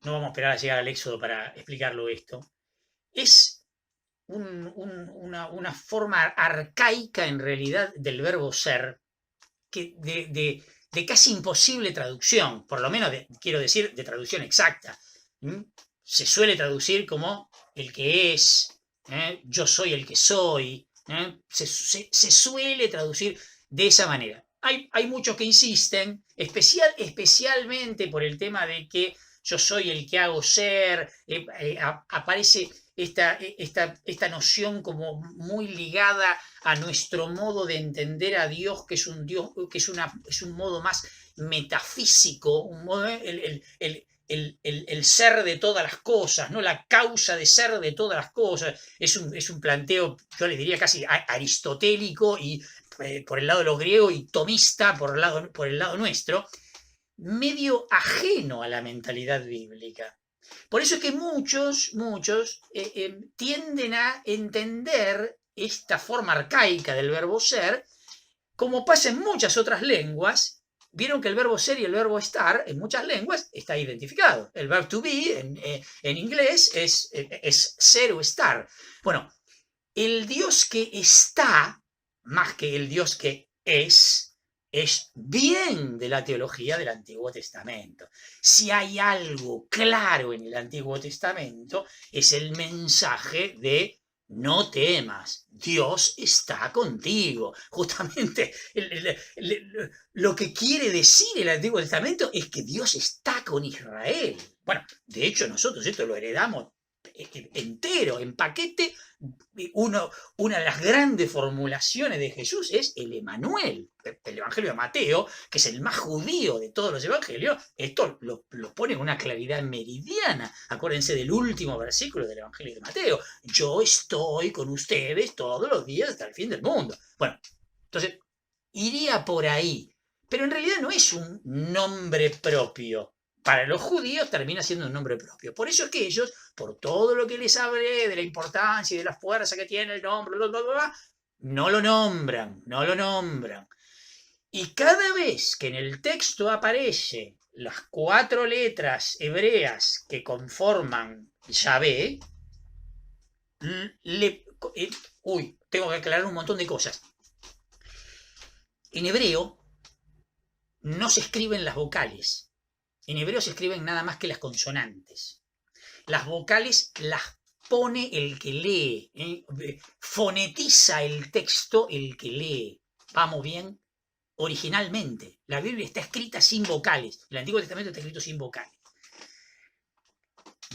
Speaker 1: no vamos a esperar a llegar al Éxodo para explicarlo esto, es una forma arcaica en realidad del verbo ser, que de casi imposible traducción, por lo menos quiero decir de traducción exacta. Se suele traducir como el que es, yo soy el que soy, se suele traducir de esa manera. Hay muchos que insisten, especialmente por el tema de que yo soy el que hago ser, aparece esta noción como muy ligada a nuestro modo de entender a Dios, que es un Dios, que es un modo más metafísico, un modo, el ser de todas las cosas, ¿no? La causa de ser de todas las cosas. Es un planteo, yo le diría casi aristotélico, y por el lado de los griegos, y tomista por el lado nuestro, medio ajeno a la mentalidad bíblica. Por eso es que muchos tienden a entender esta forma arcaica del verbo ser, como pasa en muchas otras lenguas. Vieron que el verbo ser y el verbo estar en muchas lenguas está identificado. El verb to be en inglés es ser o estar. Bueno, el Dios que está, más que el Dios que es, es bien de la teología del Antiguo Testamento. Si hay algo claro en el Antiguo Testamento, es el mensaje de no temas, Dios está contigo. Justamente lo que quiere decir el Antiguo Testamento es que Dios está con Israel. Bueno, de hecho nosotros esto lo heredamos entero, en paquete. Una de las grandes formulaciones de Jesús es el Emanuel, el Evangelio de Mateo, que es el más judío de todos los evangelios. Esto lo pone con una claridad meridiana. Acuérdense del último versículo del Evangelio de Mateo: yo estoy con ustedes todos los días hasta el fin del mundo. Bueno, entonces iría por ahí, pero en realidad no es un nombre propio. Para los judíos termina siendo un nombre propio. Por eso es que ellos, por todo lo que les hablé de la importancia y de la fuerza que tiene el nombre, no lo nombran, no lo nombran. Y cada vez que en el texto aparecen las 4 letras hebreas que conforman Yahvé, tengo que aclarar un montón de cosas. En hebreo no se escriben las vocales. En hebreo se escriben nada más que las consonantes. Las vocales las pone el que lee, fonetiza el texto el que lee. ¿Vamos bien? Originalmente, la Biblia está escrita sin vocales. El Antiguo Testamento está escrito sin vocales.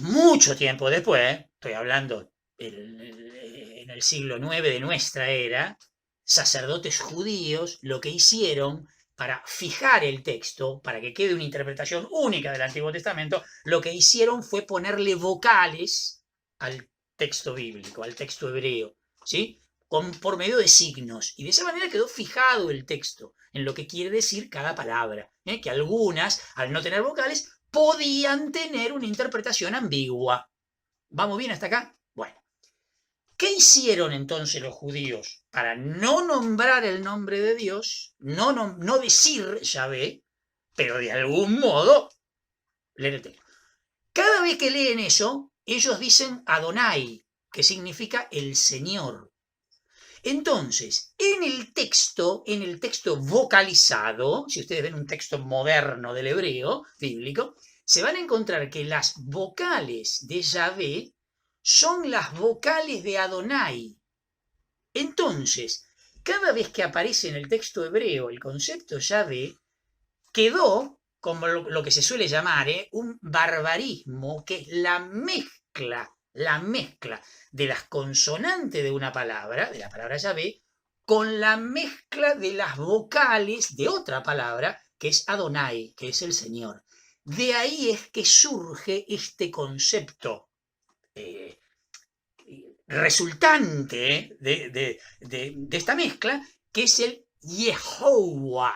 Speaker 1: Mucho tiempo después, estoy hablando en el siglo IX de nuestra era, sacerdotes judíos lo que hicieron para fijar el texto, para que quede una interpretación única del Antiguo Testamento, lo que hicieron fue ponerle vocales al texto bíblico, al texto hebreo, ¿sí? Por medio de signos. Y de esa manera quedó fijado el texto en lo que quiere decir cada palabra, que algunas, al no tener vocales, podían tener una interpretación ambigua. ¿Vamos bien hasta acá? Bueno. ¿Qué hicieron entonces los judíos para no nombrar el nombre de Dios, no decir Yahvé, pero de algún modo leer el texto? Cada vez que leen eso, ellos dicen Adonai, que significa el Señor. Entonces, en el texto vocalizado, si ustedes ven un texto moderno del hebreo bíblico, se van a encontrar que las vocales de Yahvé son las vocales de Adonai. Entonces, cada vez que aparece en el texto hebreo el concepto Yahvé, quedó como lo que se suele llamar un barbarismo, que es la mezcla de las consonantes de una palabra, de la palabra Yahvé, con la mezcla de las vocales de otra palabra, que es Adonai, que es el Señor. De ahí es que surge este concepto resultante de esta mezcla, que es el Yehová,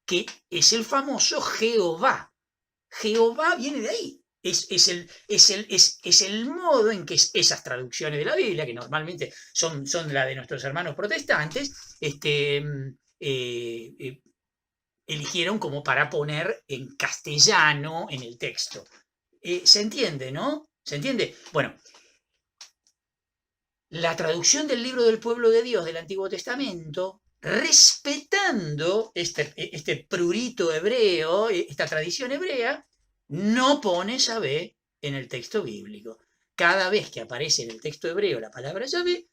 Speaker 1: que es el famoso Jehová. Jehová viene de ahí. Es el modo en que esas traducciones de la Biblia, que normalmente son la de nuestros hermanos protestantes, eligieron como para poner en castellano en el texto. ¿Se entiende, no? ¿Se entiende? Bueno, la traducción del libro del pueblo de Dios del Antiguo Testamento, respetando este prurito hebreo, esta tradición hebrea, no pone Yahvé en el texto bíblico. Cada vez que aparece en el texto hebreo la palabra Yahvé,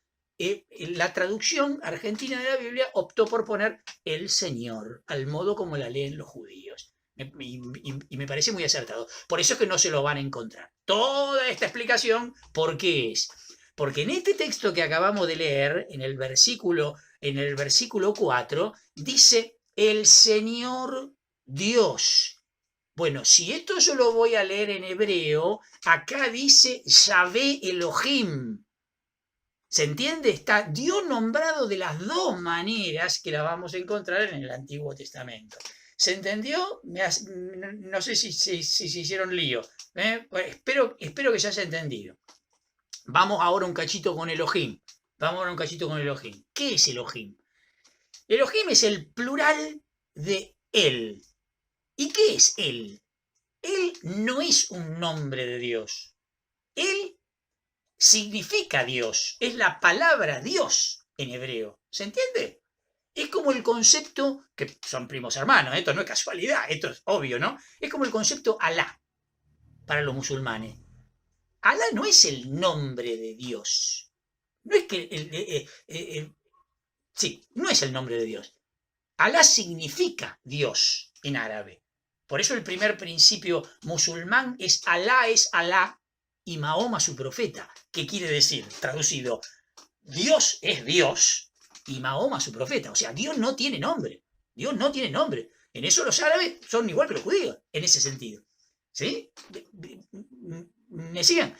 Speaker 1: la traducción argentina de la Biblia optó por poner el Señor, al modo como la leen los judíos. Y me parece muy acertado. Por eso es que no se lo van a encontrar. Toda esta explicación, ¿por qué es? Porque en este texto que acabamos de leer, en el versículo 4, dice el Señor Dios. Bueno, si esto yo lo voy a leer en hebreo, acá dice Yahvé Elohim. ¿Se entiende? Está Dios nombrado de las dos maneras que la vamos a encontrar en el Antiguo Testamento. ¿Se entendió? No sé si se hicieron lío. Bueno, espero que se haya entendido. Vamos ahora un cachito con Elohim. ¿Qué es Elohim? Elohim es el plural de él. ¿Y qué es él? Él no es un nombre de Dios. Él significa Dios. Es la palabra Dios en hebreo. ¿Se entiende? Es como el concepto, que son primos hermanos, esto no es casualidad, esto es obvio, ¿no? Es como el concepto Alá para los musulmanes. Alá no es el nombre de Dios. No es que sí, no es el nombre de Dios. Alá significa Dios en árabe. Por eso el primer principio musulmán es Alá y Mahoma su profeta. ¿Qué quiere decir? Traducido, Dios es Dios y Mahoma su profeta. O sea, Dios no tiene nombre. Dios no tiene nombre. En eso los árabes son igual que los judíos, en ese sentido. ¿Sí? ¿Me siguen?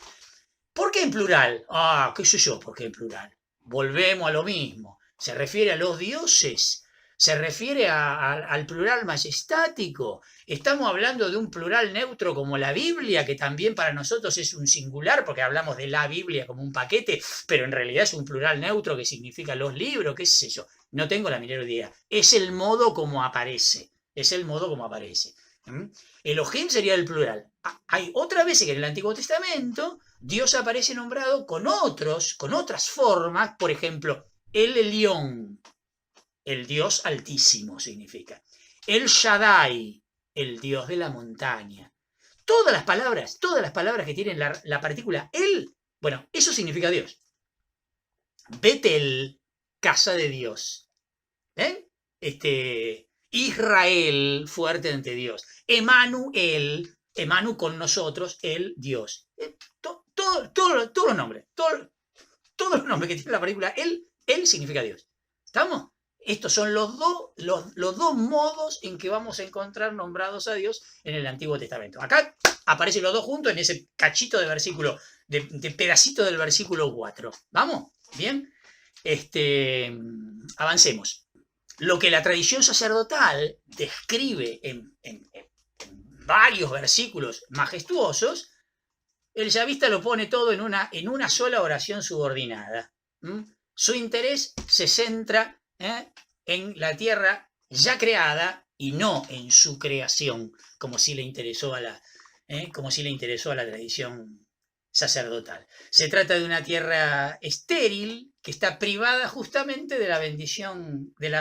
Speaker 1: ¿Por qué en plural? Ah, qué sé yo, ¿por qué en plural? Volvemos a lo mismo. Se refiere a los dioses, se refiere al plural majestático. Estamos hablando de un plural neutro como la Biblia, que también para nosotros es un singular, porque hablamos de la Biblia como un paquete, pero en realidad es un plural neutro que significa los libros, qué sé yo. No tengo la menor idea. Es el modo como aparece. Es el modo como aparece. Elohim sería el plural. Hay otras veces que en el Antiguo Testamento Dios aparece nombrado con otras formas, por ejemplo, el Elión, el Dios altísimo significa. El Shaddai, el Dios de la montaña. Todas las palabras que tienen la partícula el, bueno, eso significa Dios. Betel, casa de Dios. ¿Ven? Israel, fuerte ante Dios. Emmanuel con nosotros, el Dios. Todos los nombres, todos los nombres que tiene la partícula él significa Dios. ¿Estamos? Estos son los dos modos en que vamos a encontrar nombrados a Dios en el Antiguo Testamento. Acá aparecen los dos juntos en ese cachito de versículo, de pedacito del versículo 4. ¿Vamos? Bien. Avancemos. Lo que la tradición sacerdotal describe en varios versículos majestuosos, el yavista lo pone todo en una sola oración subordinada. Su interés se centra en la tierra ya creada y no en su creación, como si le interesó a la tradición sacerdotal. Se trata de una tierra estéril que está privada justamente de la bendición del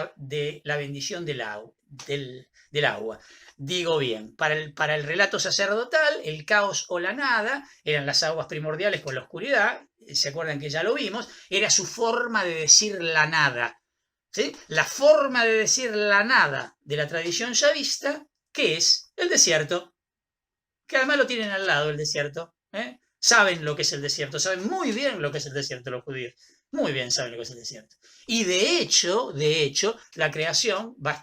Speaker 1: agua. Digo bien, para el relato sacerdotal, el caos o la nada eran las aguas primordiales con la oscuridad. ¿Se acuerdan que ya lo vimos? Era su forma de decir la nada. ¿Sí? La forma de decir la nada de la tradición yavista, que es el desierto, que además lo tienen al lado el desierto. Saben lo que es el desierto, saben muy bien lo que es el desierto los judíos. Muy bien saben lo que es el desierto. Y de hecho, la creación va a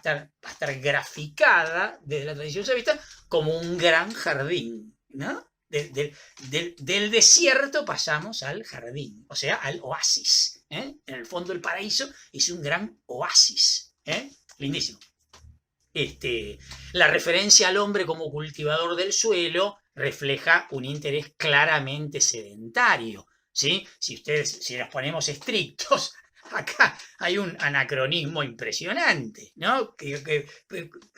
Speaker 1: estar graficada desde la tradición yavista como un gran jardín, ¿no? Del desierto pasamos al jardín, o sea, al oasis. En el fondo del paraíso es un gran oasis. Lindísimo. La referencia al hombre como cultivador del suelo refleja un interés claramente sedentario. ¿Sí? Si nos ponemos estrictos, acá hay un anacronismo impresionante, ¿no?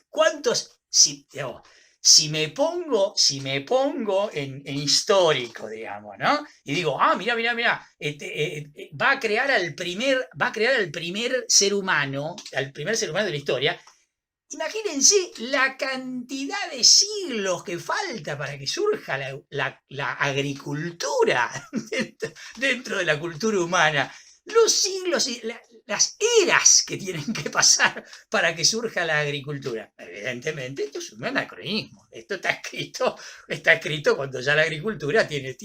Speaker 1: ¿Cuántos? Si me pongo en histórico, digamos, ¿no? Y digo, mira, va a crear al primer ser humano de la historia. Imagínense la cantidad de siglos que falta para que surja la agricultura dentro de la cultura humana. Los siglos y las eras que tienen que pasar para que surja la agricultura. Evidentemente, esto es un anacronismo. Esto está escrito cuando ya la agricultura tiene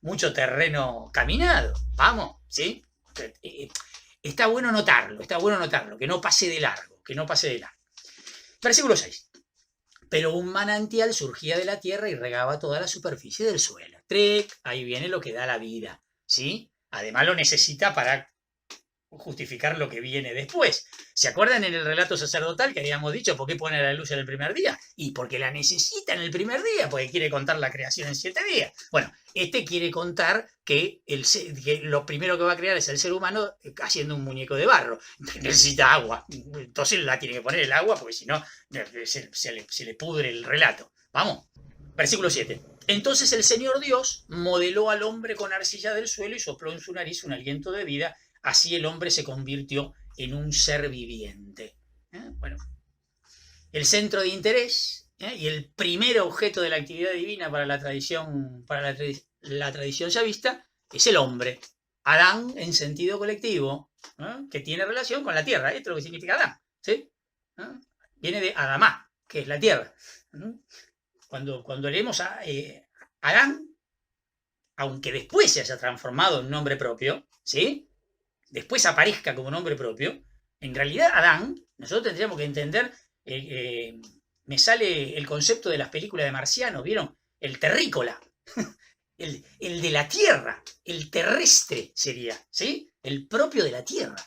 Speaker 1: mucho terreno caminado. Vamos, ¿sí? Está bueno notarlo, que no pase de largo. Versículo 6. Pero un manantial surgía de la tierra y regaba toda la superficie del suelo. Ahí viene lo que da la vida, ¿sí? Además lo necesita para justificar lo que viene después. ¿Se acuerdan en el relato sacerdotal que habíamos dicho por qué pone la luz en el primer día? Y porque la necesita en el primer día, porque quiere contar la creación en 7 días. Bueno, quiere contar que lo primero que va a crear es el ser humano haciendo un muñeco de barro. Necesita agua. Entonces la tiene que poner el agua porque si no se le pudre el relato. Vamos. Versículo 7. Entonces el Señor Dios modeló al hombre con arcilla del suelo y sopló en su nariz un aliento de vida. Así el hombre se convirtió en un ser viviente. Bueno, el centro de interés y el primer objeto de la actividad divina para la tradición yavista es el hombre. Adán en sentido colectivo, que tiene relación con la tierra. Esto es lo que significa Adán. ¿Sí? Viene de Adamá, que es la tierra. Cuando leemos a Adán, aunque después se haya transformado en nombre propio, ¿sí? Después aparezca como nombre propio, en realidad Adán, nosotros tendríamos que entender, me sale el concepto de las películas de marcianos, ¿vieron? El terrícola, el de la tierra, el terrestre sería, ¿sí? El propio de la tierra,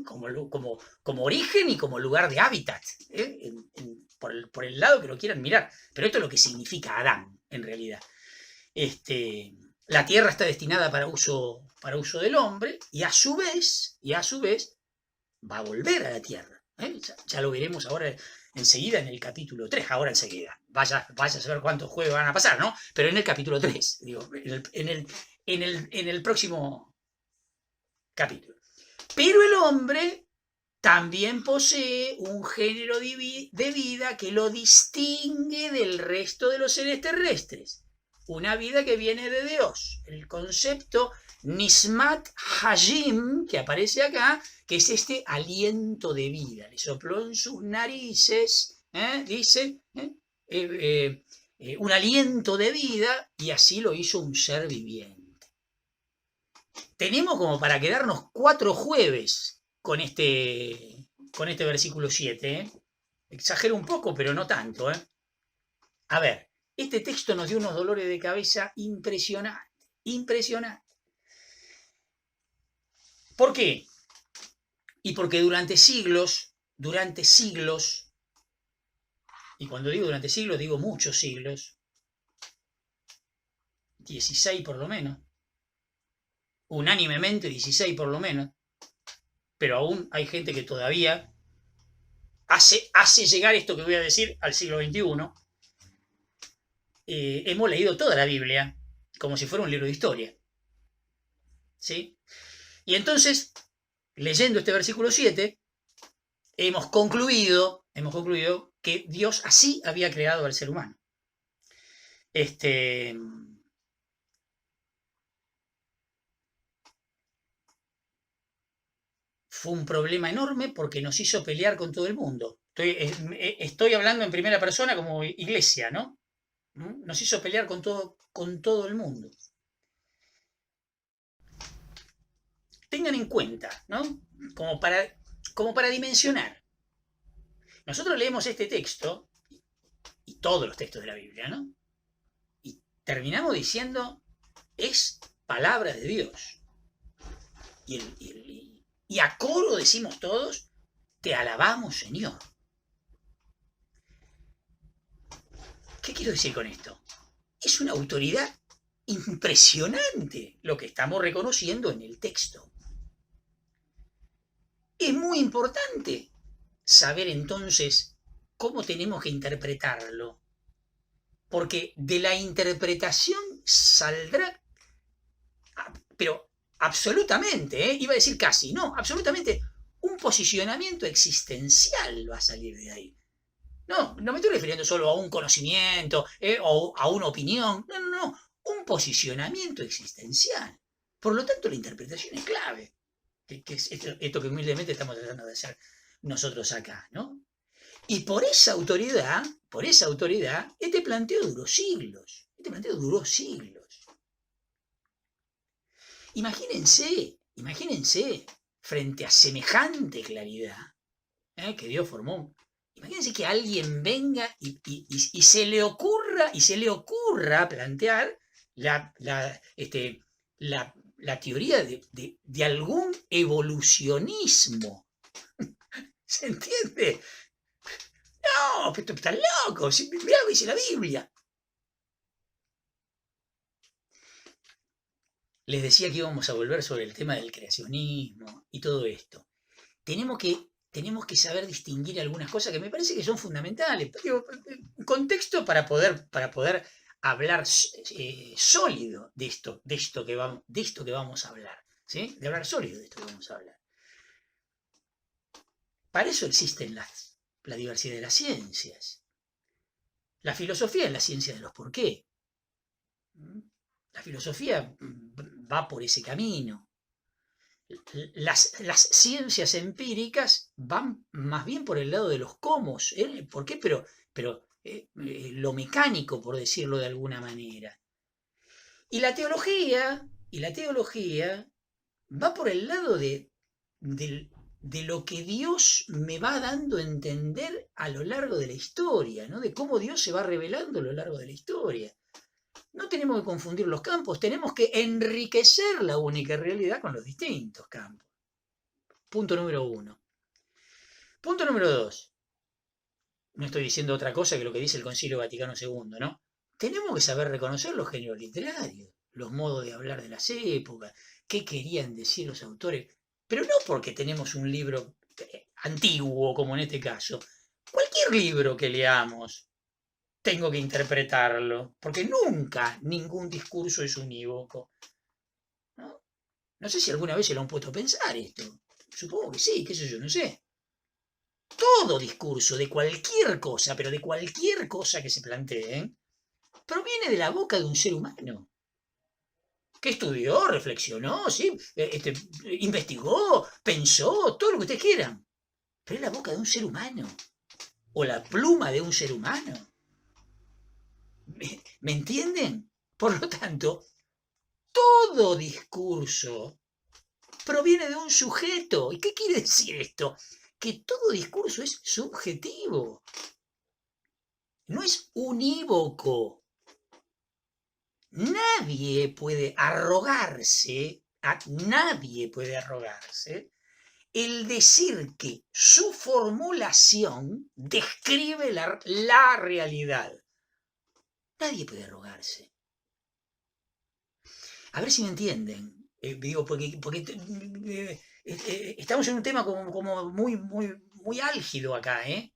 Speaker 1: como origen y como lugar de hábitat, por el lado que lo quieran mirar. Pero esto es lo que significa Adán, en realidad. La tierra está destinada para uso del hombre y a su vez va a volver a la tierra. Ya lo veremos ahora enseguida en el capítulo 3, ahora enseguida. Vaya a saber cuántos juegos van a pasar, ¿no? Pero en el capítulo 3, digo, en el próximo capítulo. Pero el hombre también posee un género de vida que lo distingue del resto de los seres terrestres. Una vida que viene de Dios. El concepto Nismat Hajim, que aparece acá, que es este aliento de vida. Le sopló en sus narices, dice, un aliento de vida, y así lo hizo un ser viviente. Tenemos como para quedarnos 4 jueves con este versículo 7. Exagero un poco, pero no tanto. A ver, este texto nos dio unos dolores de cabeza impresionantes. ¿Por qué? Y porque durante siglos, y cuando digo durante siglos, digo muchos siglos, 16 por lo menos, unánimemente 16 por lo menos, pero aún hay gente que todavía hace llegar esto que voy a decir al siglo XXI. Hemos leído toda la Biblia como si fuera un libro de historia. ¿Sí? Y entonces, leyendo este versículo 7, hemos concluido que Dios así había creado al ser humano. Fue un problema enorme porque nos hizo pelear con todo el mundo. Estoy hablando en primera persona como iglesia, ¿no? Nos hizo pelear con todo el mundo. Tengan en cuenta, ¿no? Como para dimensionar. Nosotros leemos este texto y todos los textos de la Biblia, ¿no? Y terminamos diciendo, es palabra de Dios. Y a coro decimos todos, te alabamos, Señor. ¿Qué quiero decir con esto? Es una autoridad impresionante lo que estamos reconociendo en el texto. Es muy importante saber entonces cómo tenemos que interpretarlo, porque de la interpretación saldrá, pero absolutamente, iba a decir casi, no, absolutamente, un posicionamiento existencial va a salir de ahí. No me estoy refiriendo solo a un conocimiento o a una opinión, no, un posicionamiento existencial. Por lo tanto, la interpretación es clave, que es esto que humildemente estamos tratando de hacer nosotros acá, ¿no? Y por esa autoridad, este planteo duró siglos. Imagínense, frente a semejante claridad que Dios formó. Imagínense que alguien venga y se le ocurra plantear la teoría de algún evolucionismo. ¿Se entiende? No, pero estás loco. Mirá lo que dice la Biblia. Les decía que íbamos a volver sobre el tema del creacionismo y todo esto. Tenemos que saber distinguir algunas cosas que me parece que son fundamentales. Un contexto para poder hablar sólido de esto que vamos a hablar. ¿Sí? De hablar sólido de esto que vamos a hablar. Para eso existen la diversidad de las ciencias. La filosofía es la ciencia de los por qué. La filosofía va por ese camino. Las ciencias empíricas van más bien por el lado de los cómo, ¿por qué? Pero lo mecánico, por decirlo de alguna manera. Y la teología va por el lado de lo que Dios me va dando a entender a lo largo de la historia, ¿no? De cómo Dios se va revelando a lo largo de la historia. No tenemos que confundir los campos, tenemos que enriquecer la única realidad con los distintos campos. Punto número 1. Punto número 2. No estoy diciendo otra cosa que lo que dice el Concilio Vaticano II, ¿no? Tenemos que saber reconocer los géneros literarios, los modos de hablar de las épocas, qué querían decir los autores, pero no porque tenemos un libro antiguo, como en este caso. Cualquier libro que leamos, tengo que interpretarlo, porque nunca ningún discurso es unívoco. ¿No? No sé si alguna vez se lo han puesto a pensar esto. Supongo que sí, qué sé yo, no sé. Todo discurso de cualquier cosa, pero de cualquier cosa que se plantee, proviene de la boca de un ser humano. Que estudió, reflexionó, ¿sí? Investigó, pensó, todo lo que ustedes quieran. Pero es la boca de un ser humano. O la pluma de un ser humano. ¿Me entienden? Por lo tanto, todo discurso proviene de un sujeto. ¿Y qué quiere decir esto? Que todo discurso es subjetivo. No es unívoco. Nadie puede arrogarse el decir que su formulación describe la realidad. Nadie puede arrogarse. A ver si me entienden. Digo, porque estamos en un tema como muy álgido acá, ¿eh?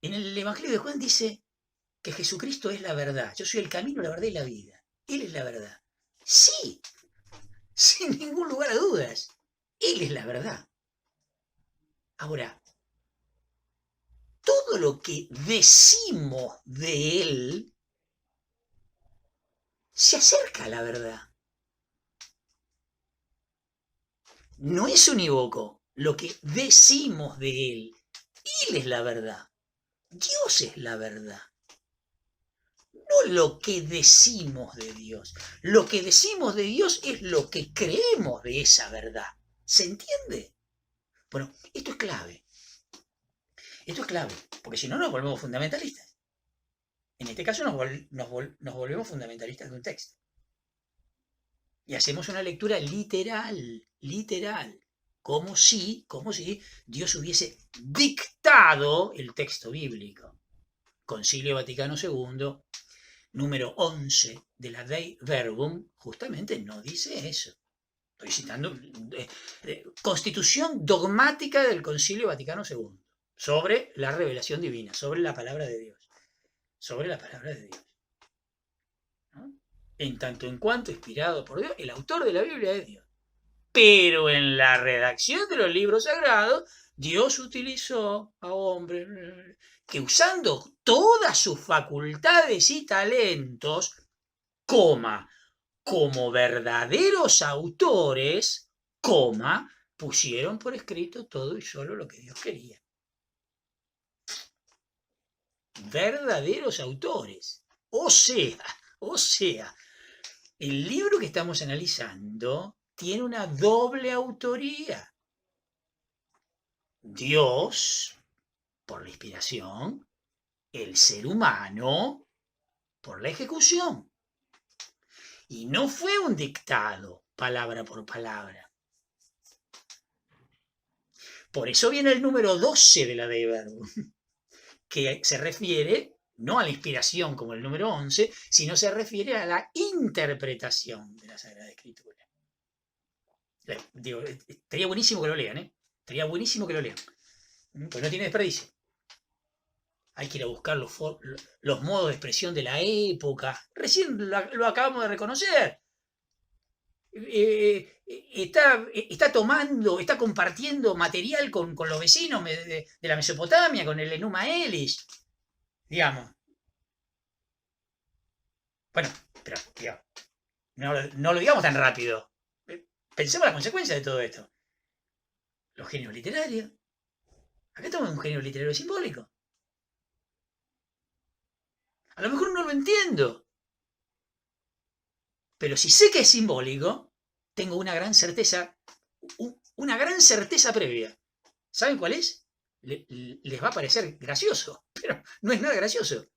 Speaker 1: En el Evangelio de Juan dice que Jesucristo es la verdad. Yo soy el camino, la verdad y la vida. Él es la verdad. Sí, sin ningún lugar a dudas. Él es la verdad. Ahora, todo lo que decimos de Él se acerca a la verdad. No es unívoco lo que decimos de Él. Él es la verdad. Dios es la verdad. No lo que decimos de Dios. Lo que decimos de Dios es lo que creemos de esa verdad. ¿Se entiende? Bueno, esto es clave. Esto es clave, porque si no nos volvemos fundamentalistas. En este caso nos volvemos fundamentalistas de un texto. Y hacemos una lectura literal, como si Dios hubiese dictado el texto bíblico. Concilio Vaticano II, número 11 de la Dei Verbum, justamente no dice eso. Estoy citando Constitución dogmática del Concilio Vaticano II, sobre la revelación divina, sobre la palabra de Dios. Sobre la palabra de Dios. ¿No? En tanto en cuanto inspirado por Dios, el autor de la Biblia es Dios. Pero en la redacción de los libros sagrados, Dios utilizó a hombres que usando todas sus facultades y talentos, como verdaderos autores, pusieron por escrito todo y solo lo que Dios quería. Verdaderos autores. O sea, el libro que estamos analizando tiene una doble autoría. Dios, por la inspiración, el ser humano, por la ejecución. Y no fue un dictado, palabra por palabra. Por eso viene el número 12 de la Dei Verbum, que se refiere no a la inspiración como el número 11, sino se refiere a la interpretación de la Sagrada Escritura. Digo, estaría buenísimo que lo lean, ¿eh? Estaría buenísimo que lo lean. Pues no tiene desperdicio. Hay que ir a buscar los modos de expresión de la época. Recién lo acabamos de reconocer. está tomando, está compartiendo material con los vecinos de la Mesopotamia, con el Enuma Elish, digamos. Bueno, pero digamos, no lo digamos tan rápido. Pensemos las consecuencias de todo esto. Los genios literarios. Acá estamos en un genio literario simbólico. A lo mejor no lo entiendo. Pero si sé que es simbólico, tengo una gran certeza previa. ¿Saben cuál es? Les va a parecer gracioso, pero no es nada gracioso.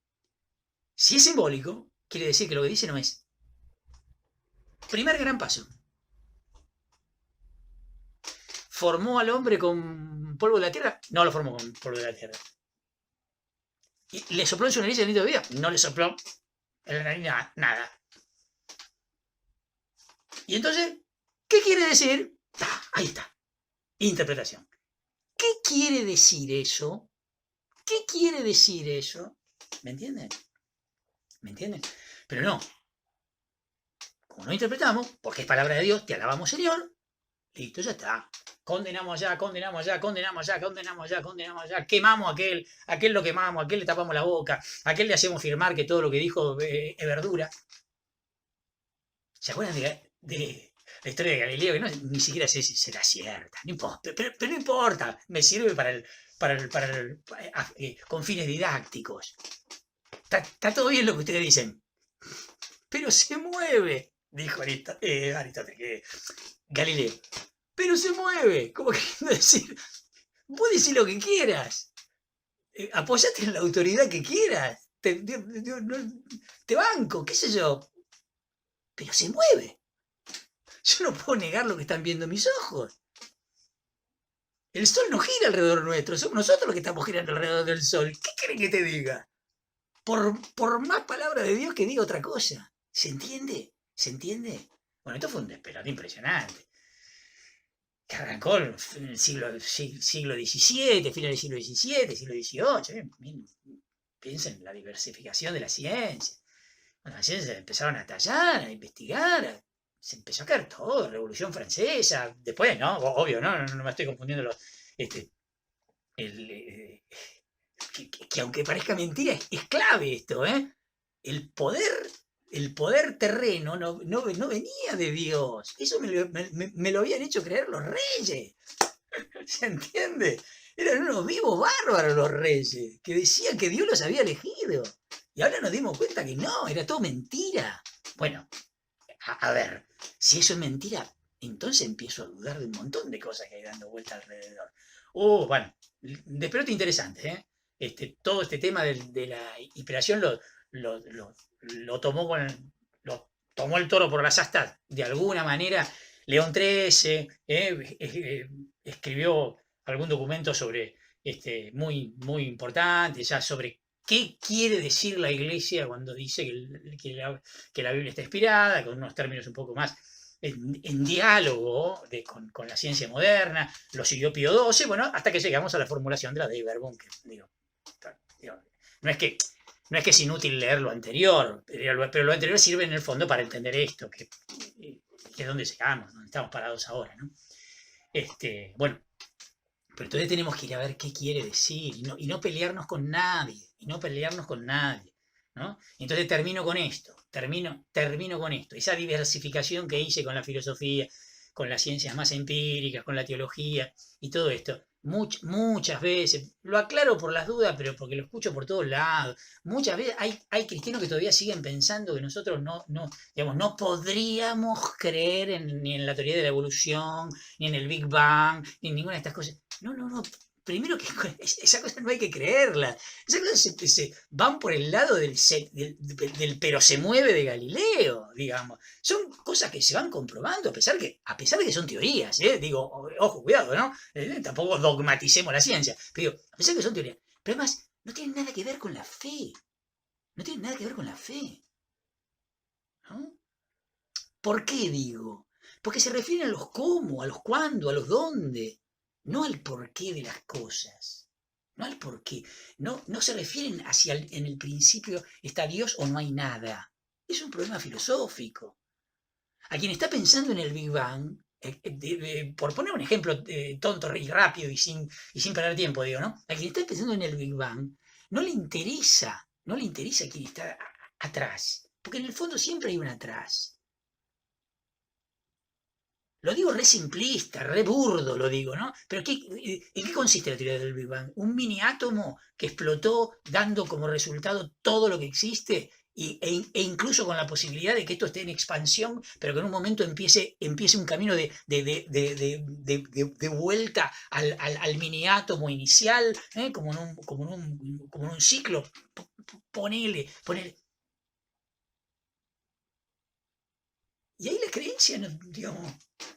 Speaker 1: Si es simbólico, quiere decir que lo que dice no es. Primer gran paso. ¿Formó al hombre con polvo de la tierra? No lo formó con polvo de la tierra. ¿Y le sopló en su nariz el aliento de vida? No le sopló en la nariz nada. Y entonces, ¿qué quiere decir? Ahí está. Interpretación. ¿Qué quiere decir eso? ¿Qué quiere decir eso? ¿Me entienden? ¿Me entienden? Pero no. Como no interpretamos, porque es palabra de Dios, te alabamos, Señor. Listo, ya está. Condenamos allá, condenamos allá, condenamos allá, condenamos allá, condenamos allá. Quemamos a aquel lo quemamos, a aquel le tapamos la boca, a aquel le hacemos firmar que todo lo que dijo es verdura. ¿Se acuerdan de la historia de Galileo? Que ni siquiera sé si será cierta. No importa, pero no importa. Me sirve con fines didácticos. Está todo bien lo que ustedes dicen. Pero se mueve, dijo Aristóteles, Galileo. Pero se mueve. ¿Cómo queriendo decir? Vos decís lo que quieras. Apoyate en la autoridad que quieras. Te banco, qué sé yo. Pero se mueve. Yo no puedo negar lo que están viendo mis ojos. El sol no gira alrededor nuestro, somos nosotros los que estamos girando alrededor del sol. ¿Qué creen que te diga? Por más palabra de Dios que diga otra cosa. ¿Se entiende? ¿Se entiende? Bueno, esto fue un despelote impresionante. Que arrancó en el siglo XVII, final del siglo XVII, siglo XVIII. Piensen en la diversificación de la ciencia. Bueno, las ciencias empezaron a tallar, a investigar, se empezó a caer todo, Revolución Francesa, después, ¿no? Obvio, no me estoy confundiendo que aunque parezca mentira, es clave esto, ¿eh? El poder terreno no venía de Dios. Eso me lo habían hecho creer los reyes. ¿Se entiende? Eran unos vivos bárbaros los reyes, que decían que Dios los había elegido. Y ahora nos dimos cuenta que no, era todo mentira. Bueno, a ver, si eso es mentira, entonces empiezo a dudar de un montón de cosas que hay dando vuelta alrededor. Bueno, despelote interesante, ¿eh? Todo este tema de la inspiración lo tomó el toro por las astas de alguna manera. León XIII escribió algún documento sobre muy, muy importante, ya sobre qué quiere decir la Iglesia cuando dice que la Biblia está inspirada, con unos términos un poco más en diálogo con la ciencia moderna. Lo siguió Pío XII, bueno, hasta que llegamos a la formulación de la Dei Verbum, que no es que es inútil leer lo anterior, pero lo anterior sirve en el fondo para entender esto, que es donde llegamos, donde estamos parados ahora, ¿no? Bueno, pero entonces tenemos que ir a ver qué quiere decir y no pelearnos con nadie, ¿no? Entonces termino con esto, esa diversificación que hice con la filosofía, con las ciencias más empíricas, con la teología y todo esto. Muchas veces, lo aclaro por las dudas, pero porque lo escucho por todos lados, muchas veces hay cristianos que todavía siguen pensando que nosotros no podríamos creer ni en la teoría de la evolución, ni en el Big Bang, ni en ninguna de estas cosas. No. Primero que esa cosa no hay que creerla. Esas cosas se van por el lado del pero se mueve de Galileo, digamos. Son cosas que se van comprobando, a pesar de que son teorías, ¿eh? Digo, ojo, cuidado, ¿no? Tampoco dogmaticemos la ciencia. Pero digo, a pesar de que son teorías. Pero además, no tienen nada que ver con la fe. ¿No? ¿Por qué digo? Porque se refieren a los cómo, a los cuándo, a los dónde. No al porqué de las cosas, no al porqué, no se refieren hacia en el principio está Dios o no hay nada. Es un problema filosófico. A quien está pensando en el Big Bang, Por poner un ejemplo tonto y rápido y sin perder tiempo, digo, ¿no? A quien está pensando en el Big Bang, no le interesa quién está atrás, porque en el fondo siempre hay un atrás. Lo digo re simplista, re burdo lo digo, ¿no? Pero ¿en qué consiste la teoría del Big Bang? Un mini átomo que explotó dando como resultado todo lo que existe e incluso con la posibilidad de que esto esté en expansión, pero que en un momento empiece un camino de vuelta al mini átomo inicial, como en un ciclo. Ponele. Y ahí la creencia, no, digamos,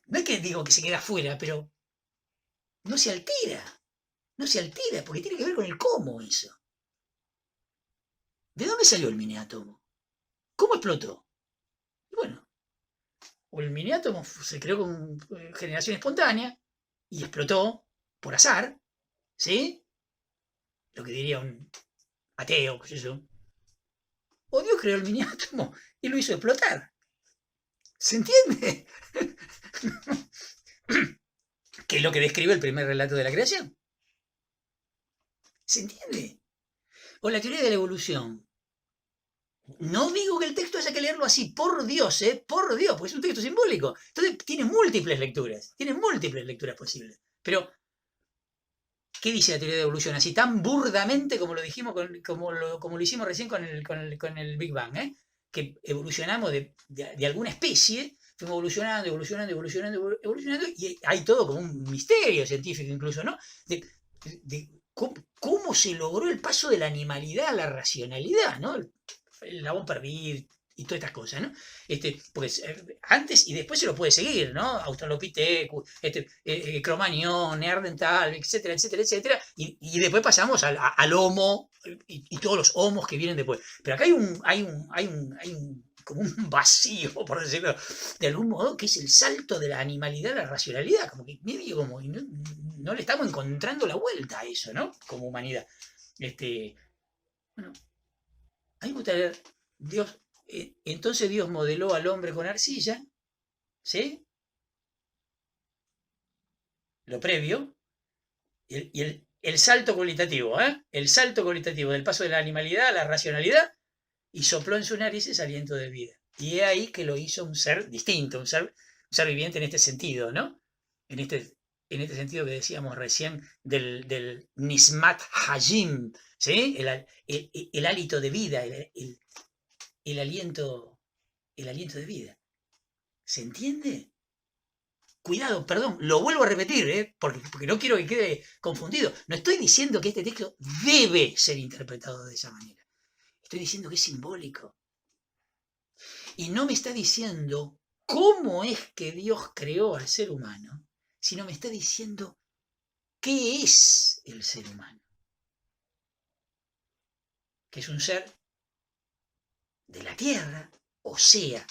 Speaker 1: no es que digo que se queda afuera, pero no se altera, porque tiene que ver con el cómo eso. ¿De dónde salió el miniátomo? ¿Cómo explotó? Y bueno, o el miniátomo se creó con generación espontánea y explotó por azar, ¿sí? Lo que diría un ateo, qué sé yo. O Dios creó el miniátomo y lo hizo explotar. ¿Se entiende? Que es lo que describe el primer relato de la creación. ¿Se entiende? O la teoría de la evolución. No digo que el texto haya que leerlo así, por Dios, por Dios, porque es un texto simbólico. Entonces tiene múltiples lecturas posibles. Pero, ¿qué dice la teoría de la evolución? Así tan burdamente como lo dijimos, como lo hicimos recién con el Big Bang, que evolucionamos de alguna especie, fuimos evolucionando, y hay todo como un misterio científico incluso, ¿no? De cómo se logró el paso de la animalidad a la racionalidad, ¿no? El labón perdido y todas estas cosas, ¿no? Pues antes y después se lo puede seguir, ¿no? Australopithecus, Cromañón, Neandertal, etcétera, etcétera, etcétera, y después pasamos al Homo y todos los homos que vienen después. Pero acá hay como un vacío, por decirlo de algún modo, que es el salto de la animalidad a la racionalidad, como que medio como no le estamos encontrando la vuelta a eso, ¿no? Como humanidad. Bueno, a mí me gustaría, entonces Dios modeló al hombre con arcilla, ¿sí? Lo previo, y el salto cualitativo, el salto cualitativo del paso de la animalidad a la racionalidad, y sopló en sus narices aliento de vida. Y es ahí que lo hizo un ser distinto, un ser viviente en este sentido, ¿no? En este sentido que decíamos recién del Nismat Hajim, ¿sí? El hálito de vida, el aliento de vida. ¿Se entiende? Cuidado, perdón, lo vuelvo a repetir, porque no quiero que quede confundido. No estoy diciendo que este texto debe ser interpretado de esa manera. Estoy diciendo que es simbólico. Y no me está diciendo cómo es que Dios creó al ser humano, sino me está diciendo qué es el ser humano. Que es un ser de la tierra, o sea,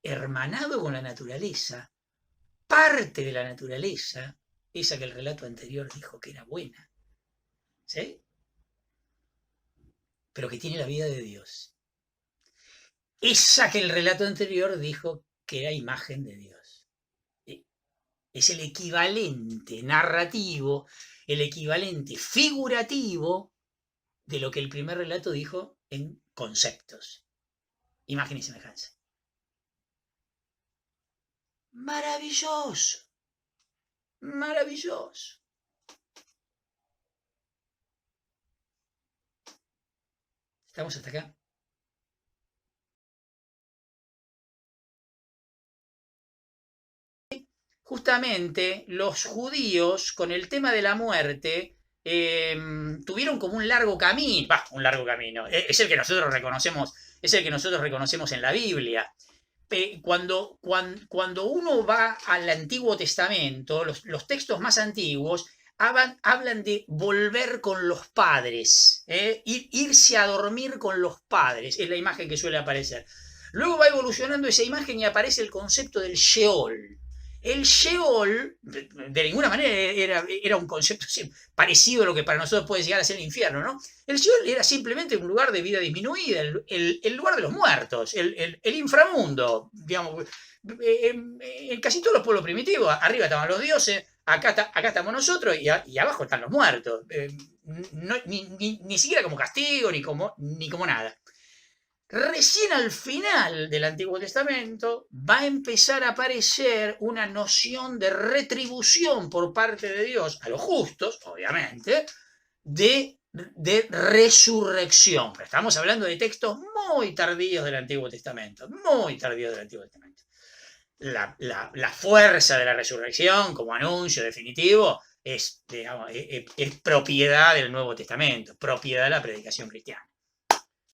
Speaker 1: hermanado con la naturaleza, parte de la naturaleza, esa que el relato anterior dijo que era buena, ¿sí? Pero que tiene la vida de Dios. Esa que el relato anterior dijo que era imagen de Dios. Es el equivalente narrativo, el equivalente figurativo de lo que el primer relato dijo en conceptos, imagen y semejanza. Maravilloso, maravilloso. ¿Estamos hasta acá? Justamente los judíos con el tema de la muerte tuvieron como un largo camino, es el que nosotros reconocemos en la Biblia. Cuando uno va al Antiguo Testamento, los textos más antiguos hablan de volver con los padres, irse a dormir con los padres, es la imagen que suele aparecer. Luego va evolucionando esa imagen y aparece el concepto del Sheol. El Sheol, de ninguna manera era un concepto parecido a lo que para nosotros puede llegar a ser el infierno, ¿no? El Sheol era simplemente un lugar de vida disminuida, el lugar de los muertos, el inframundo, digamos. En casi todos los pueblos primitivos, arriba estaban los dioses, acá estamos nosotros y abajo están los muertos. Ni siquiera como castigo, ni como nada. Recién al final del Antiguo Testamento va a empezar a aparecer una noción de retribución por parte de Dios a los justos, obviamente, de resurrección. Pero estamos hablando de textos muy tardíos del Antiguo Testamento, muy tardíos del Antiguo Testamento. La fuerza de la resurrección como anuncio definitivo es, digamos, es propiedad del Nuevo Testamento, propiedad de la predicación cristiana.